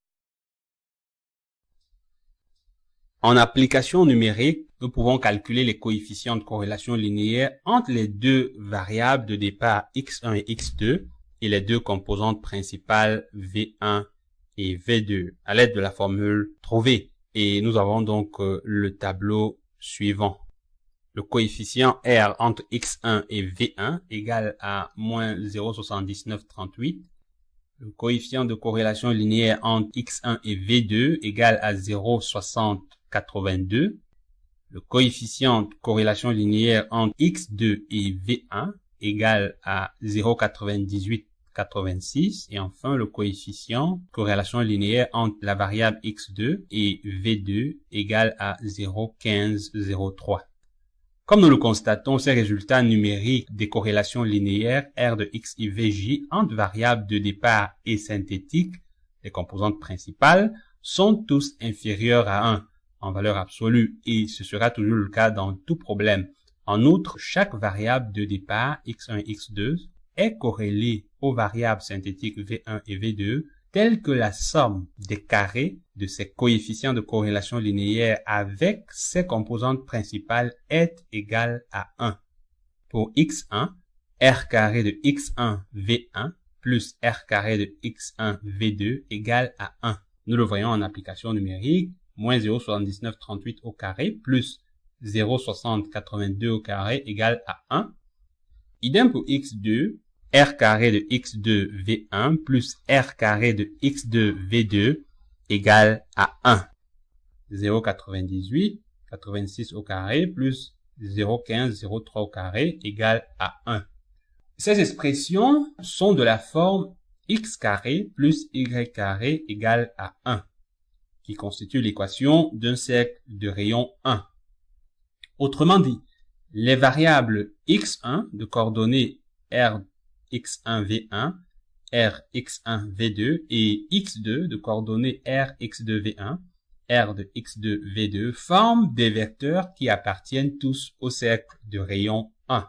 En application numérique, nous pouvons calculer les coefficients de corrélation linéaire entre les deux variables de départ x1 et x2 et les deux composantes principales v1 et v2 à l'aide de la formule trouvée. Et nous avons donc le tableau suivant. Le coefficient R entre x1 et v1 égale à moins 0,7938. Le coefficient de corrélation linéaire entre x1 et v2 égale à 0,6082. Le coefficient de corrélation linéaire entre x2 et v1 égale à 0,9886. Et enfin, le coefficient de corrélation linéaire entre la variable x2 et v2 égale à 0,1503. Comme nous le constatons, ces résultats numériques des corrélations linéaires R de x et vj entre variables de départ et synthétiques, les composantes principales, sont tous inférieurs à 1 en valeur absolue et ce sera toujours le cas dans tout problème. En outre, chaque variable de départ x1 et x2 est corrélée aux variables synthétiques v1 et v2 telle que la somme des carrés de ces coefficients de corrélation linéaire avec ses composantes principales est égale à 1. Pour x1, r carré de x1 v1 plus r carré de x1 v2 égale à 1. Nous le voyons en application numérique, moins 0,7938 au carré plus 0,6082 au carré égale à 1. Idem pour x2, r carré de x2 v1 plus r carré de x2 v2 égale à 1. 0,98, 86 au carré plus 0,15, 0,3 au carré égale à 1. Ces expressions sont de la forme x carré plus y carré égale à 1, qui constitue l'équation d'un cercle de rayon 1. Autrement dit, les variables x1 de coordonnées r x1 v1, r x1 v2 et x2 de coordonnées r x2 v1, r de x2 v2 forment des vecteurs qui appartiennent tous au cercle de rayon 1.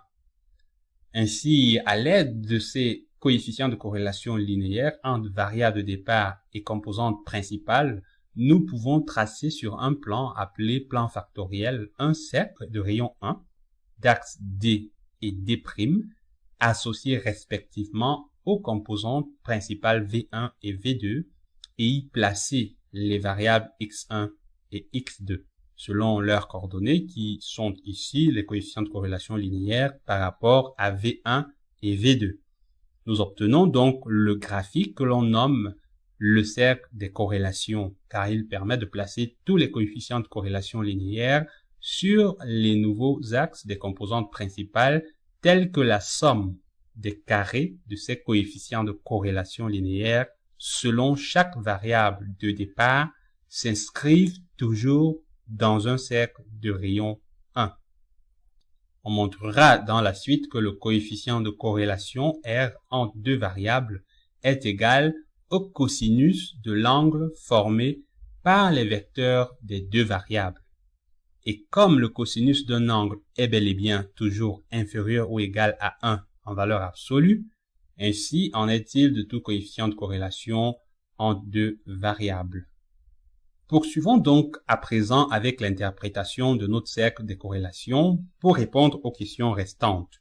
Ainsi, à l'aide de ces coefficients de corrélation linéaire entre variables de départ et composantes principales, nous pouvons tracer sur un plan appelé plan factoriel un cercle de rayon 1, d'axes D et D', associés respectivement aux composantes principales V1 et V2, et y placer les variables x1 et x2, selon leurs coordonnées qui sont ici les coefficients de corrélation linéaire par rapport à V1 et V2. Nous obtenons donc le graphique que l'on nomme le cercle des corrélations, car il permet de placer tous les coefficients de corrélation linéaire sur les nouveaux axes des composantes principales tels que la somme des carrés de ces coefficients de corrélation linéaire selon chaque variable de départ s'inscrivent toujours dans un cercle de rayon 1. On montrera dans la suite que le coefficient de corrélation R entre deux variables est égal au cosinus de l'angle formé par les vecteurs des deux variables. Et comme le cosinus d'un angle est bel et bien toujours inférieur ou égal à 1 en valeur absolue, ainsi en est-il de tout coefficient de corrélation entre deux variables. Poursuivons donc à présent avec l'interprétation de notre cercle des corrélations pour répondre aux questions restantes.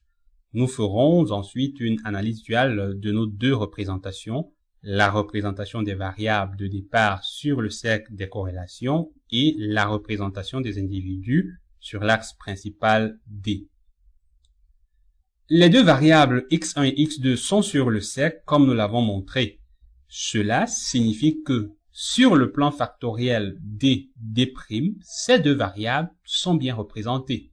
Nous ferons ensuite une analyse duale de nos deux représentations, la représentation des variables de départ sur le cercle des corrélations et la représentation des individus sur l'axe principal D. Les deux variables x1 et x2 sont sur le cercle comme nous l'avons montré. Cela signifie que sur le plan factoriel D', ces deux variables sont bien représentées.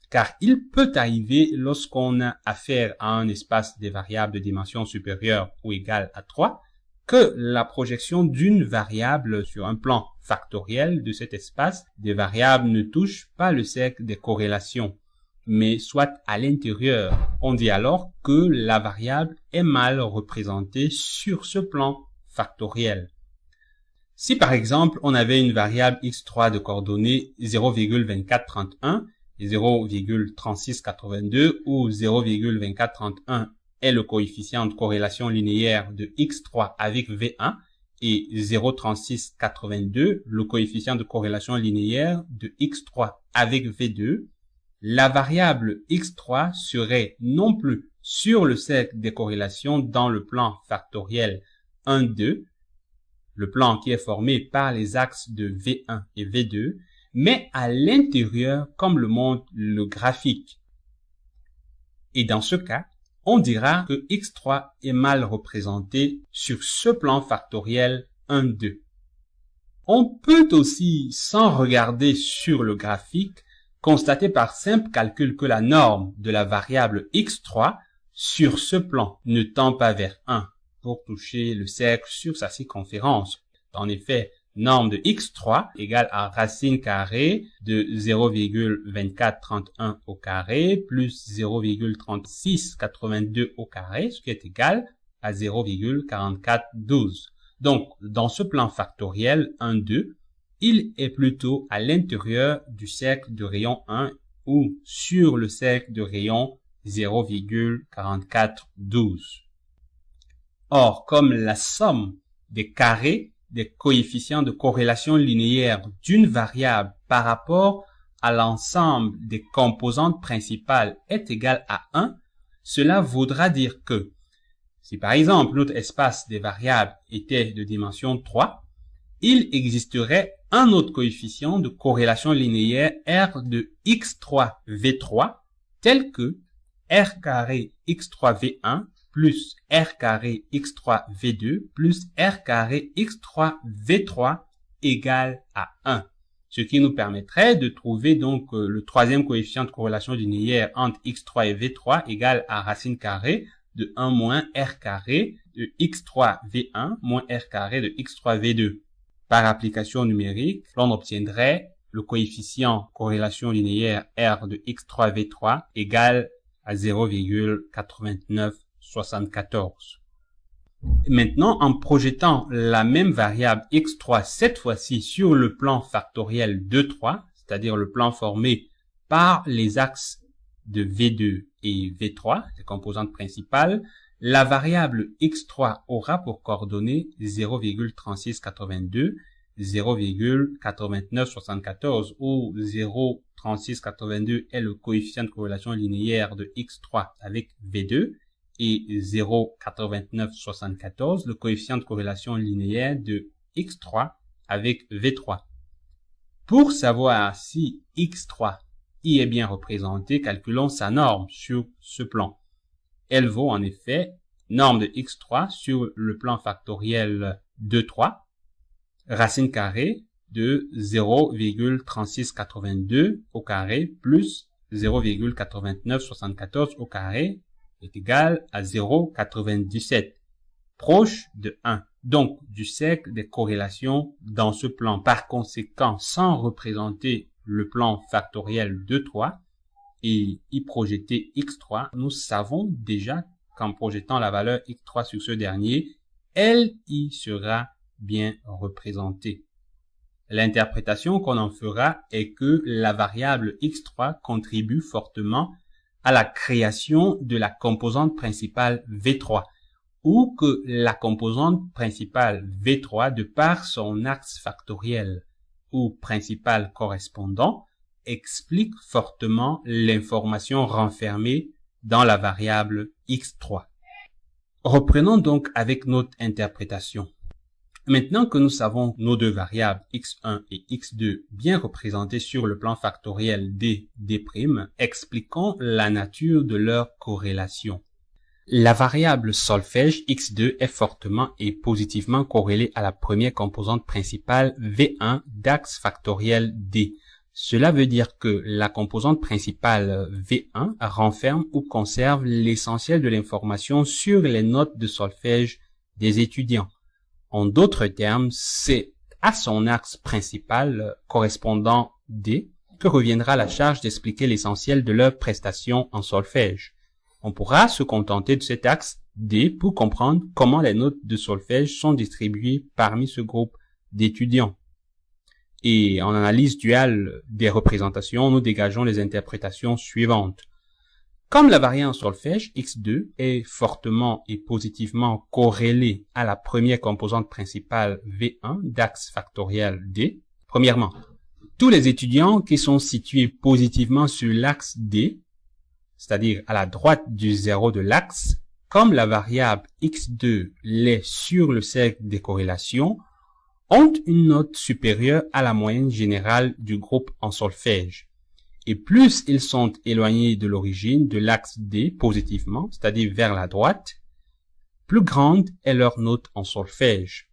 Car il peut arriver lorsqu'on a affaire à un espace des variables de dimension supérieure ou égale à 3, que la projection d'une variable sur un plan factoriel de cet espace des variables ne touche pas le cercle des corrélations, mais soit à l'intérieur. On dit alors que la variable est mal représentée sur ce plan factoriel. Si par exemple on avait une variable x3 de coordonnées 0,2431 et 0,3682 où 0,2431 est le coefficient de corrélation linéaire de x3 avec V1 et 0,3682 le coefficient de corrélation linéaire de x3 avec V2, la variable x3 serait non plus sur le cercle des corrélations dans le plan factoriel 1, 2, le plan qui est formé par les axes de V1 et V2, mais à l'intérieur comme le montre le graphique. Et dans ce cas, on dira que x3 est mal représenté sur ce plan factoriel 1, 2. On peut aussi, sans regarder sur le graphique, constater par simple calcul que la norme de la variable x3 sur ce plan ne tend pas vers 1 pour toucher le cercle sur sa circonférence. En effet, norme de x3 égale à racine carrée de 0,2431 au carré plus 0,3682 au carré, ce qui est égal à 0,4412. Donc, dans ce plan factoriel 1, 2, il est plutôt à l'intérieur du cercle de rayon 1 ou sur le cercle de rayon 0,4412. Or, comme la somme des carrés des coefficients de corrélation linéaire d'une variable par rapport à l'ensemble des composantes principales est égale à 1, cela voudra dire que si par exemple notre espace des variables était de dimension 3, il existerait un autre coefficient de corrélation linéaire R de x3 V3 tel que R carré x3 V1 plus R carré x3 V2 plus R carré x3 V3 égale à 1. Ce qui nous permettrait de trouver donc le troisième coefficient de corrélation linéaire entre x3 et V3 égale à racine carrée de 1 moins R carré de x3 V1 moins R carré de x3 V2. Par application numérique, l'on obtiendrait le coefficient corrélation linéaire R de x3 V3 égale à 0,8974. Maintenant, en projetant la même variable x3 cette fois-ci sur le plan factoriel de 3, c'est-à-dire le plan formé par les axes de V2 et V3, les composantes principales, la variable x3 aura pour coordonnées 0,3682, 0,8974 où 0,3682 est le coefficient de corrélation linéaire de x3 avec V2 et 0,8974 le coefficient de corrélation linéaire de x3 avec V3. Pour savoir si x3 y est bien représenté, calculons sa norme sur ce plan. Elle vaut en effet norme de x3 sur le plan factoriel de 3, racine carrée de 0,3682 au carré plus 0,8974 au carré est égal à 0,97, proche de 1. Donc, du cercle des corrélations dans ce plan. Par conséquent, sans représenter le plan factoriel de 3 et y projeter x3, nous savons déjà qu'en projetant la valeur x3 sur ce dernier, elle y sera bien représentée. L'interprétation qu'on en fera est que la variable x3 contribue fortement à la création de la composante principale V3, ou que la composante principale V3, de par son axe factoriel ou principal correspondant, explique fortement l'information renfermée dans la variable x3. Reprenons donc avec notre interprétation. Maintenant que nous savons nos deux variables x1 et x2 bien représentées sur le plan factoriel d', expliquons la nature de leur corrélation. La variable solfège x2 est fortement et positivement corrélée à la première composante principale v1 d'axe factoriel d. Cela veut dire que la composante principale v1 renferme ou conserve l'essentiel de l'information sur les notes de solfège des étudiants. En d'autres termes, c'est à son axe principal correspondant D que reviendra la charge d'expliquer l'essentiel de leurs prestations en solfège. On pourra se contenter de cet axe D pour comprendre comment les notes de solfège sont distribuées parmi ce groupe d'étudiants. Et en analyse duale des représentations, nous dégageons les interprétations suivantes. Comme la variable solfège x2 est fortement et positivement corrélée à la première composante principale v1 d'axe factoriel d, premièrement, tous les étudiants qui sont situés positivement sur l'axe d, c'est-à-dire à la droite du zéro de l'axe, comme la variable x2 l'est sur le cercle des corrélations, ont une note supérieure à la moyenne générale du groupe en solfège. Et plus ils sont éloignés de l'origine de l'axe D positivement, c'est-à-dire vers la droite, plus grande est leur note en solfège.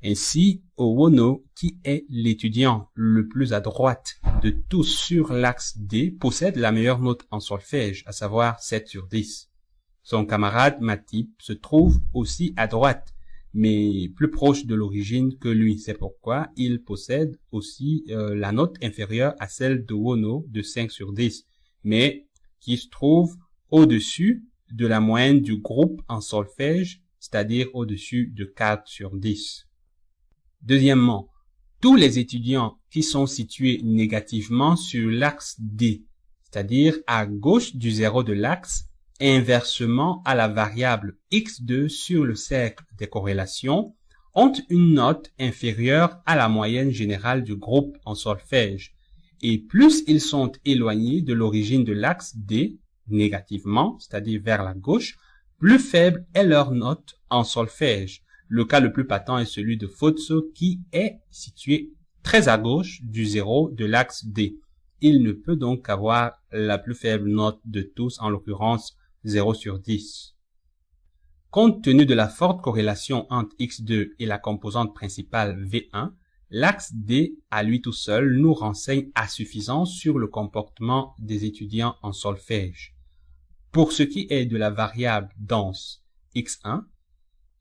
Ainsi, Owono, qui est l'étudiant le plus à droite de tous sur l'axe D, possède la meilleure note en solfège, à savoir 7 sur 10. Son camarade Matip se trouve aussi à droite, mais plus proche de l'origine que lui. C'est pourquoi il possède aussi la note inférieure à celle de Wono de 5 sur 10, mais qui se trouve au-dessus de la moyenne du groupe en solfège, c'est-à-dire au-dessus de 4 sur 10. Deuxièmement, tous les étudiants qui sont situés négativement sur l'axe D, c'est-à-dire à gauche du zéro de l'axe, inversement à la variable x2 sur le cercle des corrélations, ont une note inférieure à la moyenne générale du groupe en solfège. Et plus ils sont éloignés de l'origine de l'axe D, négativement, c'est-à-dire vers la gauche, plus faible est leur note en solfège. Le cas le plus patent est celui de Fotso qui est situé très à gauche du zéro de l'axe D. Il ne peut donc avoir la plus faible note de tous, en l'occurrence 0 sur 10. Compte tenu de la forte corrélation entre X2 et la composante principale V1, l'axe D à lui tout seul nous renseigne à suffisance sur le comportement des étudiants en solfège. Pour ce qui est de la variable dense X1,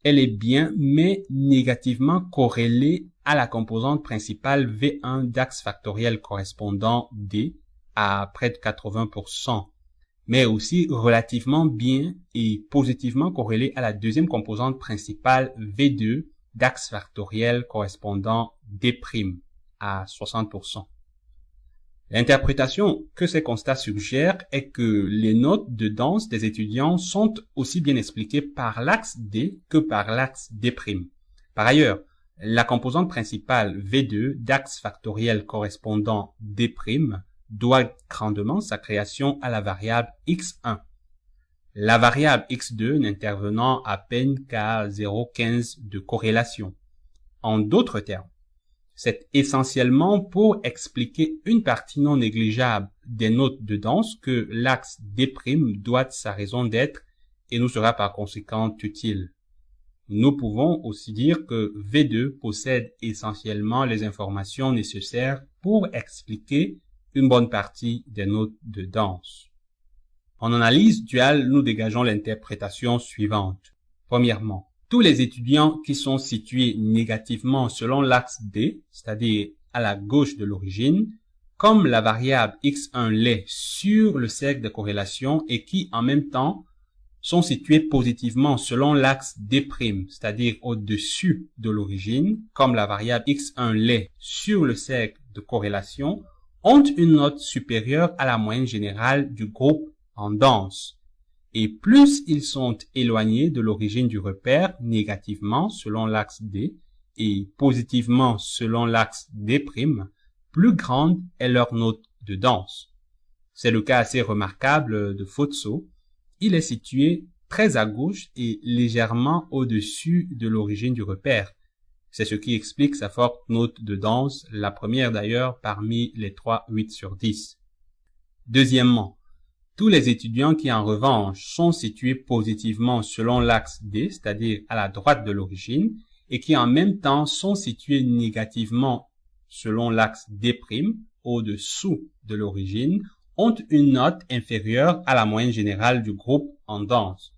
elle est bien mais négativement corrélée à la composante principale V1 d'axe factoriel correspondant D à près de 80%, mais aussi relativement bien et positivement corrélée à la deuxième composante principale V2 d'axe factoriel correspondant D' à 60%. L'interprétation que ces constats suggèrent est que les notes de danse des étudiants sont aussi bien expliquées par l'axe D que par l'axe D'. Par ailleurs, la composante principale V2 d'axe factoriel correspondant D' doit grandement sa création à la variable X1. La variable X2 n'intervenant à peine qu'à 0,15 de corrélation. En d'autres termes, c'est essentiellement pour expliquer une partie non négligeable des notes de danse que l'axe D' doit sa raison d'être et nous sera par conséquent utile. Nous pouvons aussi dire que V2 possède essentiellement les informations nécessaires pour expliquer une bonne partie des notes de danse. En analyse duale, nous dégageons l'interprétation suivante. Premièrement, tous les étudiants qui sont situés négativement selon l'axe D, c'est-à-dire à la gauche de l'origine, comme la variable X1 l'est sur le cercle de corrélation et qui en même temps sont situés positivement selon l'axe D', c'est-à-dire au-dessus de l'origine, comme la variable X1 l'est sur le cercle de corrélation, ont une note supérieure à la moyenne générale du groupe en danse. Et plus ils sont éloignés de l'origine du repère négativement selon l'axe D et positivement selon l'axe D', plus grande est leur note de danse. C'est le cas assez remarquable de Fotso. Il est situé très à gauche et légèrement au-dessus de l'origine du repère. C'est ce qui explique sa forte note de danse, la première d'ailleurs parmi les 3 8 sur 10. Deuxièmement, tous les étudiants qui en revanche sont situés positivement selon l'axe D, c'est-à-dire à la droite de l'origine, et qui en même temps sont situés négativement selon l'axe D', au-dessous de l'origine, ont une note inférieure à la moyenne générale du groupe en danse.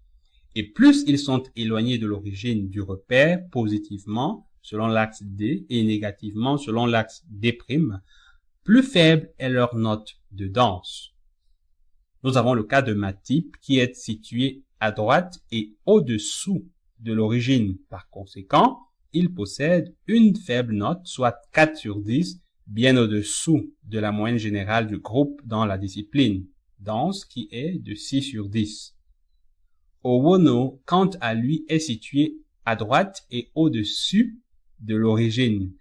Et plus ils sont éloignés de l'origine du repère positivement selon l'axe D et négativement selon l'axe D', plus faible est leur note de danse. Nous avons le cas de ma type qui est situé à droite et au-dessous de l'origine. Par conséquent, il possède une faible note, soit 4 sur 10, bien au-dessous de la moyenne générale du groupe dans la discipline, danse qui est de 6 sur 10. Owono, quant à lui, est situé à droite et au-dessus de l'origine.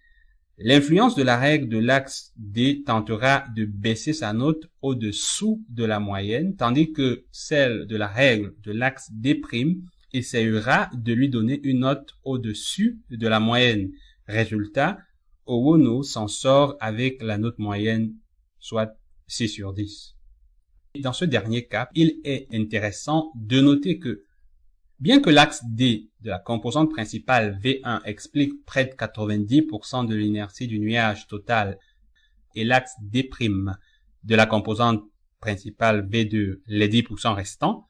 L'influence de la règle de l'axe D tentera de baisser sa note au-dessous de la moyenne, tandis que celle de la règle de l'axe D' essayera de lui donner une note au-dessus de la moyenne. Résultat, Owono s'en sort avec la note moyenne, soit 6 sur 10. Dans ce dernier cas, il est intéressant de noter que bien que l'axe D de la composante principale V1 explique près de 90% de l'inertie du nuage total et l'axe D' de la composante principale V2 les 10% restants,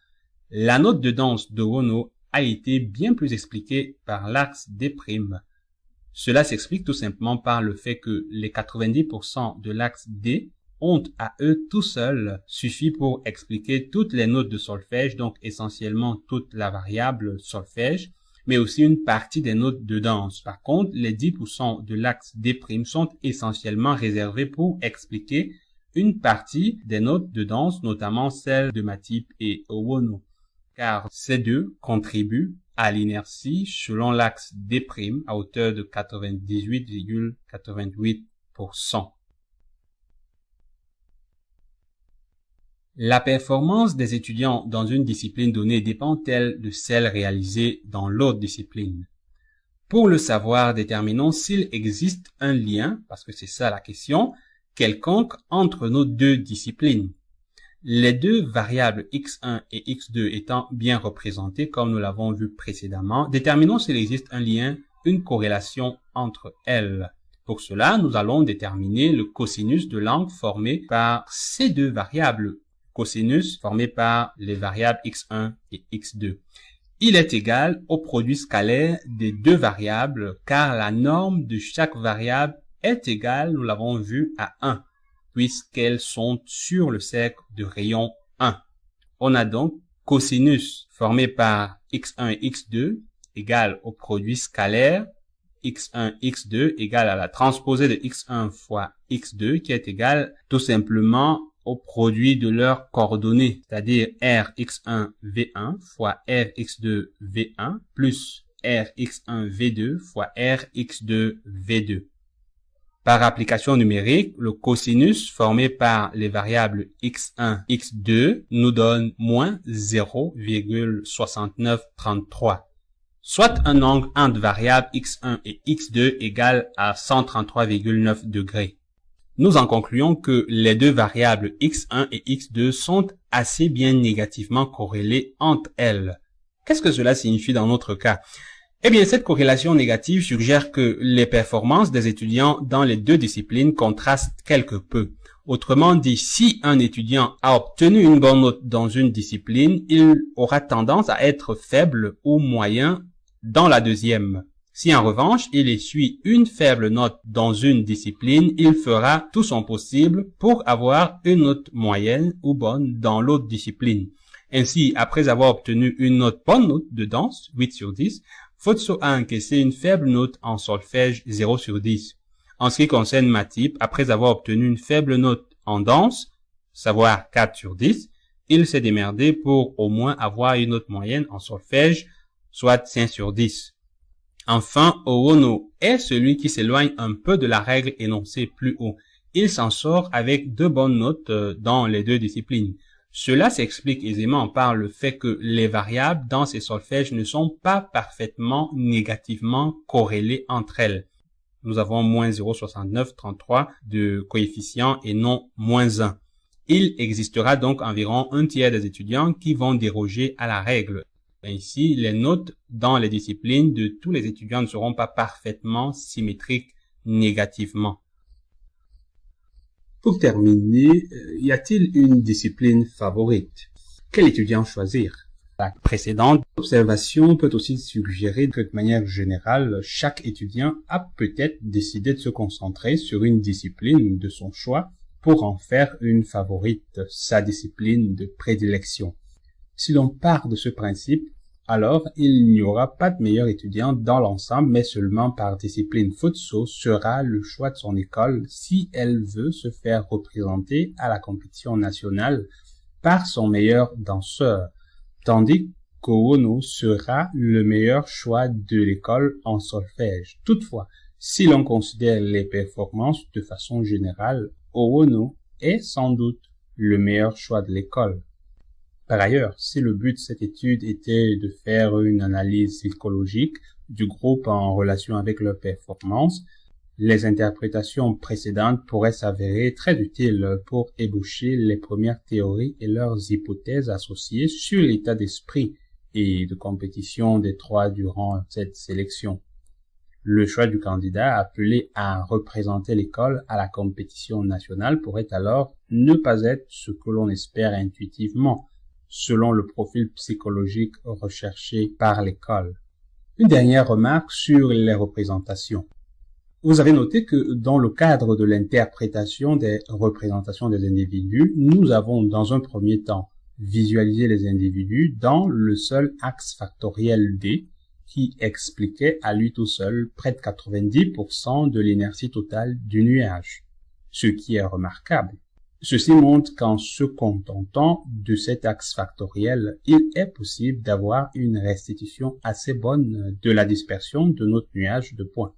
la note de danse d'Owono a été bien plus expliquée par l'axe D'. Cela s'explique tout simplement par le fait que les 90% de l'axe D ont à eux tout seuls suffi pour expliquer toutes les notes de solfège, donc essentiellement toute la variable solfège, mais aussi une partie des notes de danse. Par contre, les 10% de l'axe D' sont essentiellement réservés pour expliquer une partie des notes de danse, notamment celles de ma type et Owono, car ces deux contribuent à l'inertie selon l'axe D' à hauteur de 98,88%. La performance des étudiants dans une discipline donnée dépend-elle de celle réalisée dans l'autre discipline? Pour le savoir, déterminons s'il existe un lien, parce que c'est ça la question, quelconque entre nos deux disciplines. Les deux variables x1 et x2 étant bien représentées comme nous l'avons vu précédemment, déterminons s'il existe un lien, une corrélation entre elles. Pour cela, nous allons déterminer le cosinus de l'angle formé par ces deux variables. Cosinus formé par les variables x1 et x2. Il est égal au produit scalaire des deux variables car la norme de chaque variable est égale, nous l'avons vu, à 1 puisqu'elles sont sur le cercle de rayon 1. On a donc cosinus formé par x1 et x2 égal au produit scalaire x1, x2 égale à la transposée de x1 fois x2 qui est égal tout simplement au produit de leurs coordonnées, c'est-à-dire rx1 v1 fois rx2 v1 plus rx1 v2 fois rx2 v2. Par application numérique, le cosinus formé par les variables x1, x2 nous donne moins 0,6933. Soit un angle entre variables x1 et x2 égale à 133,9 degrés. Nous en concluons que les deux variables x1 et x2 sont assez bien négativement corrélées entre elles. Qu'est-ce que cela signifie dans notre cas? Eh bien, cette corrélation négative suggère que les performances des étudiants dans les deux disciplines contrastent quelque peu. Autrement dit, si un étudiant a obtenu une bonne note dans une discipline, il aura tendance à être faible ou moyen dans la deuxième. Si en revanche, il essuie une faible note dans une discipline, il fera tout son possible pour avoir une note moyenne ou bonne dans l'autre discipline. Ainsi, après avoir obtenu une bonne note de danse, 8 sur 10, Futso a encaissé une faible note en solfège 0 sur 10. En ce qui concerne Matip, après avoir obtenu une faible note en danse, savoir 4 sur 10, il s'est démerdé pour au moins avoir une note moyenne en solfège, soit 5 sur 10. Enfin, Owono est celui qui s'éloigne un peu de la règle énoncée plus haut. Il s'en sort avec 2 bonnes notes dans les deux disciplines. Cela s'explique aisément par le fait que les variables dans ces solfèges ne sont pas parfaitement négativement corrélées entre elles. Nous avons moins 0,6933 de coefficient et non moins 1. Il existera donc environ un tiers des étudiants qui vont déroger à la règle. Ainsi, les notes dans les disciplines de tous les étudiants ne seront pas parfaitement symétriques négativement. Pour terminer, y a-t-il une discipline favorite? Quel étudiant choisir? La précédente observation peut aussi suggérer que de manière générale, chaque étudiant a peut-être décidé de se concentrer sur une discipline de son choix pour en faire une favorite, sa discipline de prédilection. Si l'on part de ce principe, alors il n'y aura pas de meilleur étudiant dans l'ensemble, mais seulement par discipline. Futso sera le choix de son école si elle veut se faire représenter à la compétition nationale par son meilleur danseur, tandis qu'Owono sera le meilleur choix de l'école en solfège. Toutefois, si l'on considère les performances de façon générale, Owono est sans doute le meilleur choix de l'école. Par ailleurs, si le but de cette étude était de faire une analyse psychologique du groupe en relation avec leurs performances, les interprétations précédentes pourraient s'avérer très utiles pour ébaucher les premières théories et leurs hypothèses associées sur l'état d'esprit et de compétition des trois durant cette sélection. Le choix du candidat appelé à représenter l'école à la compétition nationale pourrait alors ne pas être ce que l'on espère intuitivement, selon le profil psychologique recherché par l'école. Une dernière remarque sur les représentations. Vous avez noté que dans le cadre de l'interprétation des représentations des individus, nous avons dans un premier temps visualisé les individus dans le seul axe factoriel D qui expliquait à lui tout seul près de 90% de l'inertie totale du nuage, ce qui est remarquable. Ceci montre qu'en se contentant de cet axe factoriel, il est possible d'avoir une restitution assez bonne de la dispersion de notre nuage de points.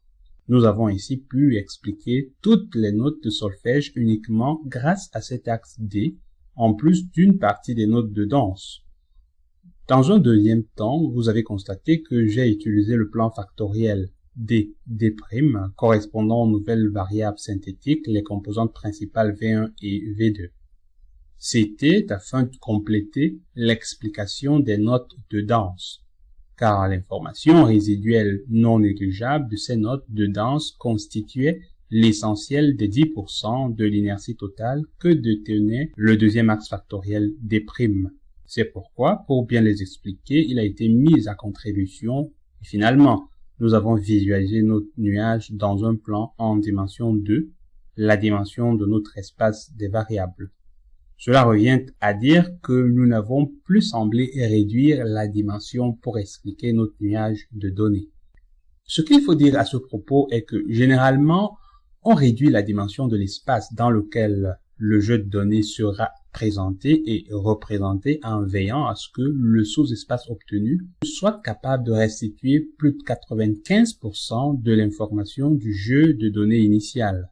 Nous avons ainsi pu expliquer toutes les notes de solfège uniquement grâce à cet axe D, en plus d'une partie des notes de danse. Dans un deuxième temps, vous avez constaté que j'ai utilisé le plan factoriel D', correspondant aux nouvelles variables synthétiques, les composantes principales V1 et V2. C'était afin de compléter l'explication des notes de danse, car l'information résiduelle non négligeable de ces notes de danse constituait l'essentiel des 10% de l'inertie totale que détenait le deuxième axe factoriel des primes. C'est pourquoi, pour bien les expliquer, il a été mis à contribution et finalement, nous avons visualisé notre nuage dans un plan en dimension 2, la dimension de notre espace des variables. Cela revient à dire que nous n'avons plus semblé réduire la dimension pour expliquer notre nuage de données. Ce qu'il faut dire à ce propos est que généralement, on réduit la dimension de l'espace dans lequel le jeu de données sera présenté et représenté en veillant à ce que le sous-espace obtenu soit capable de restituer plus de 95% de l'information du jeu de données initial.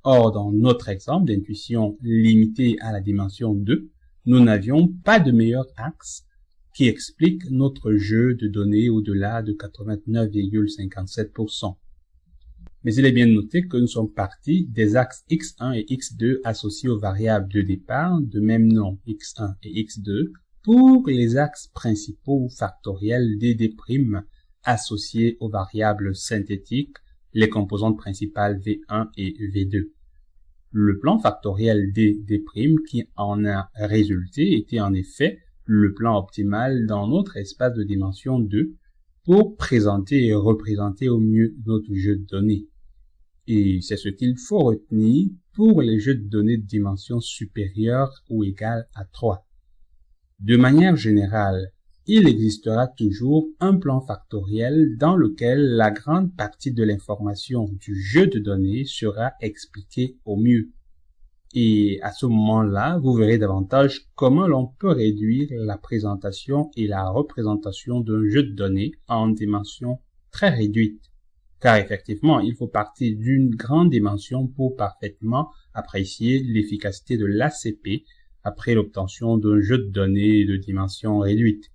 Or, dans notre exemple d'intuition limitée à la dimension 2, nous n'avions pas de meilleur axe qui explique notre jeu de données au-delà de 89,57%. Mais il est bien noté que nous sommes partis des axes x1 et x2 associés aux variables de départ de même nom x1 et x2 pour les axes principaux factoriels dd' associés aux variables synthétiques, les composantes principales v1 et v2. Le plan factoriel dd' qui en a résulté était en effet le plan optimal dans notre espace de dimension 2 pour présenter et représenter au mieux notre jeu de données. Et c'est ce qu'il faut retenir pour les jeux de données de dimension supérieure ou égale à 3. De manière générale, il existera toujours un plan factoriel dans lequel la grande partie de l'information du jeu de données sera expliquée au mieux. Et à ce moment-là, vous verrez davantage comment l'on peut réduire la présentation et la représentation d'un jeu de données en dimension très réduite. Car effectivement, il faut partir d'une grande dimension pour parfaitement apprécier l'efficacité de l'ACP après l'obtention d'un jeu de données de dimension réduite.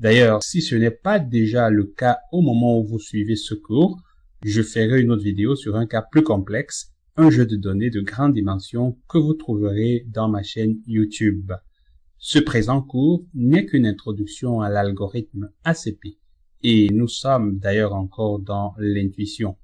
D'ailleurs, si ce n'est pas déjà le cas au moment où vous suivez ce cours, je ferai une autre vidéo sur un cas plus complexe, un jeu de données de grande dimension que vous trouverez dans ma chaîne YouTube. Ce présent cours n'est qu'une introduction à l'algorithme ACP. Et nous sommes d'ailleurs encore dans l'intuition.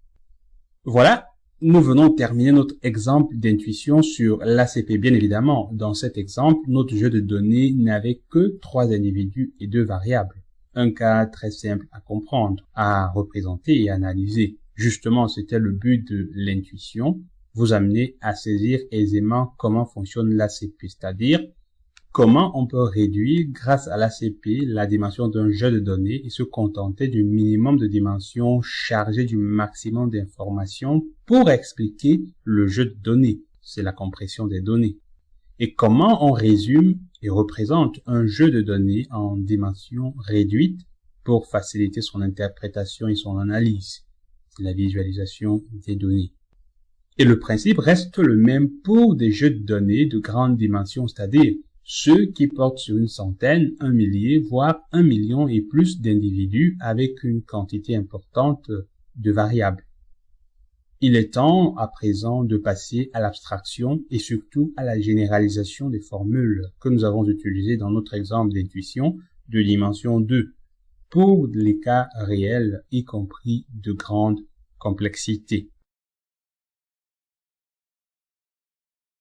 Voilà, nous venons de terminer notre exemple d'intuition sur l'ACP. Bien évidemment, dans cet exemple, notre jeu de données n'avait que 3 individus et 2 variables. Un cas très simple à comprendre, à représenter et à analyser. Justement, c'était le but de l'intuition, vous amener à saisir aisément comment fonctionne l'ACP, c'est-à-dire comment on peut réduire, grâce à l'ACP, la dimension d'un jeu de données et se contenter du minimum de dimensions chargées du maximum d'informations pour expliquer le jeu de données. C'est la compression des données. Et comment on résume et représente un jeu de données en dimension réduite pour faciliter son interprétation et son analyse. C'est la visualisation des données. Et le principe reste le même pour des jeux de données de grande dimension, c'est-à-dire ceux qui portent sur une centaine, un millier, voire 1 million et plus d'individus avec une quantité importante de variables. Il est temps à présent de passer à l'abstraction et surtout à la généralisation des formules que nous avons utilisées dans notre exemple d'intuition de dimension 2 pour les cas réels, y compris de grande complexité.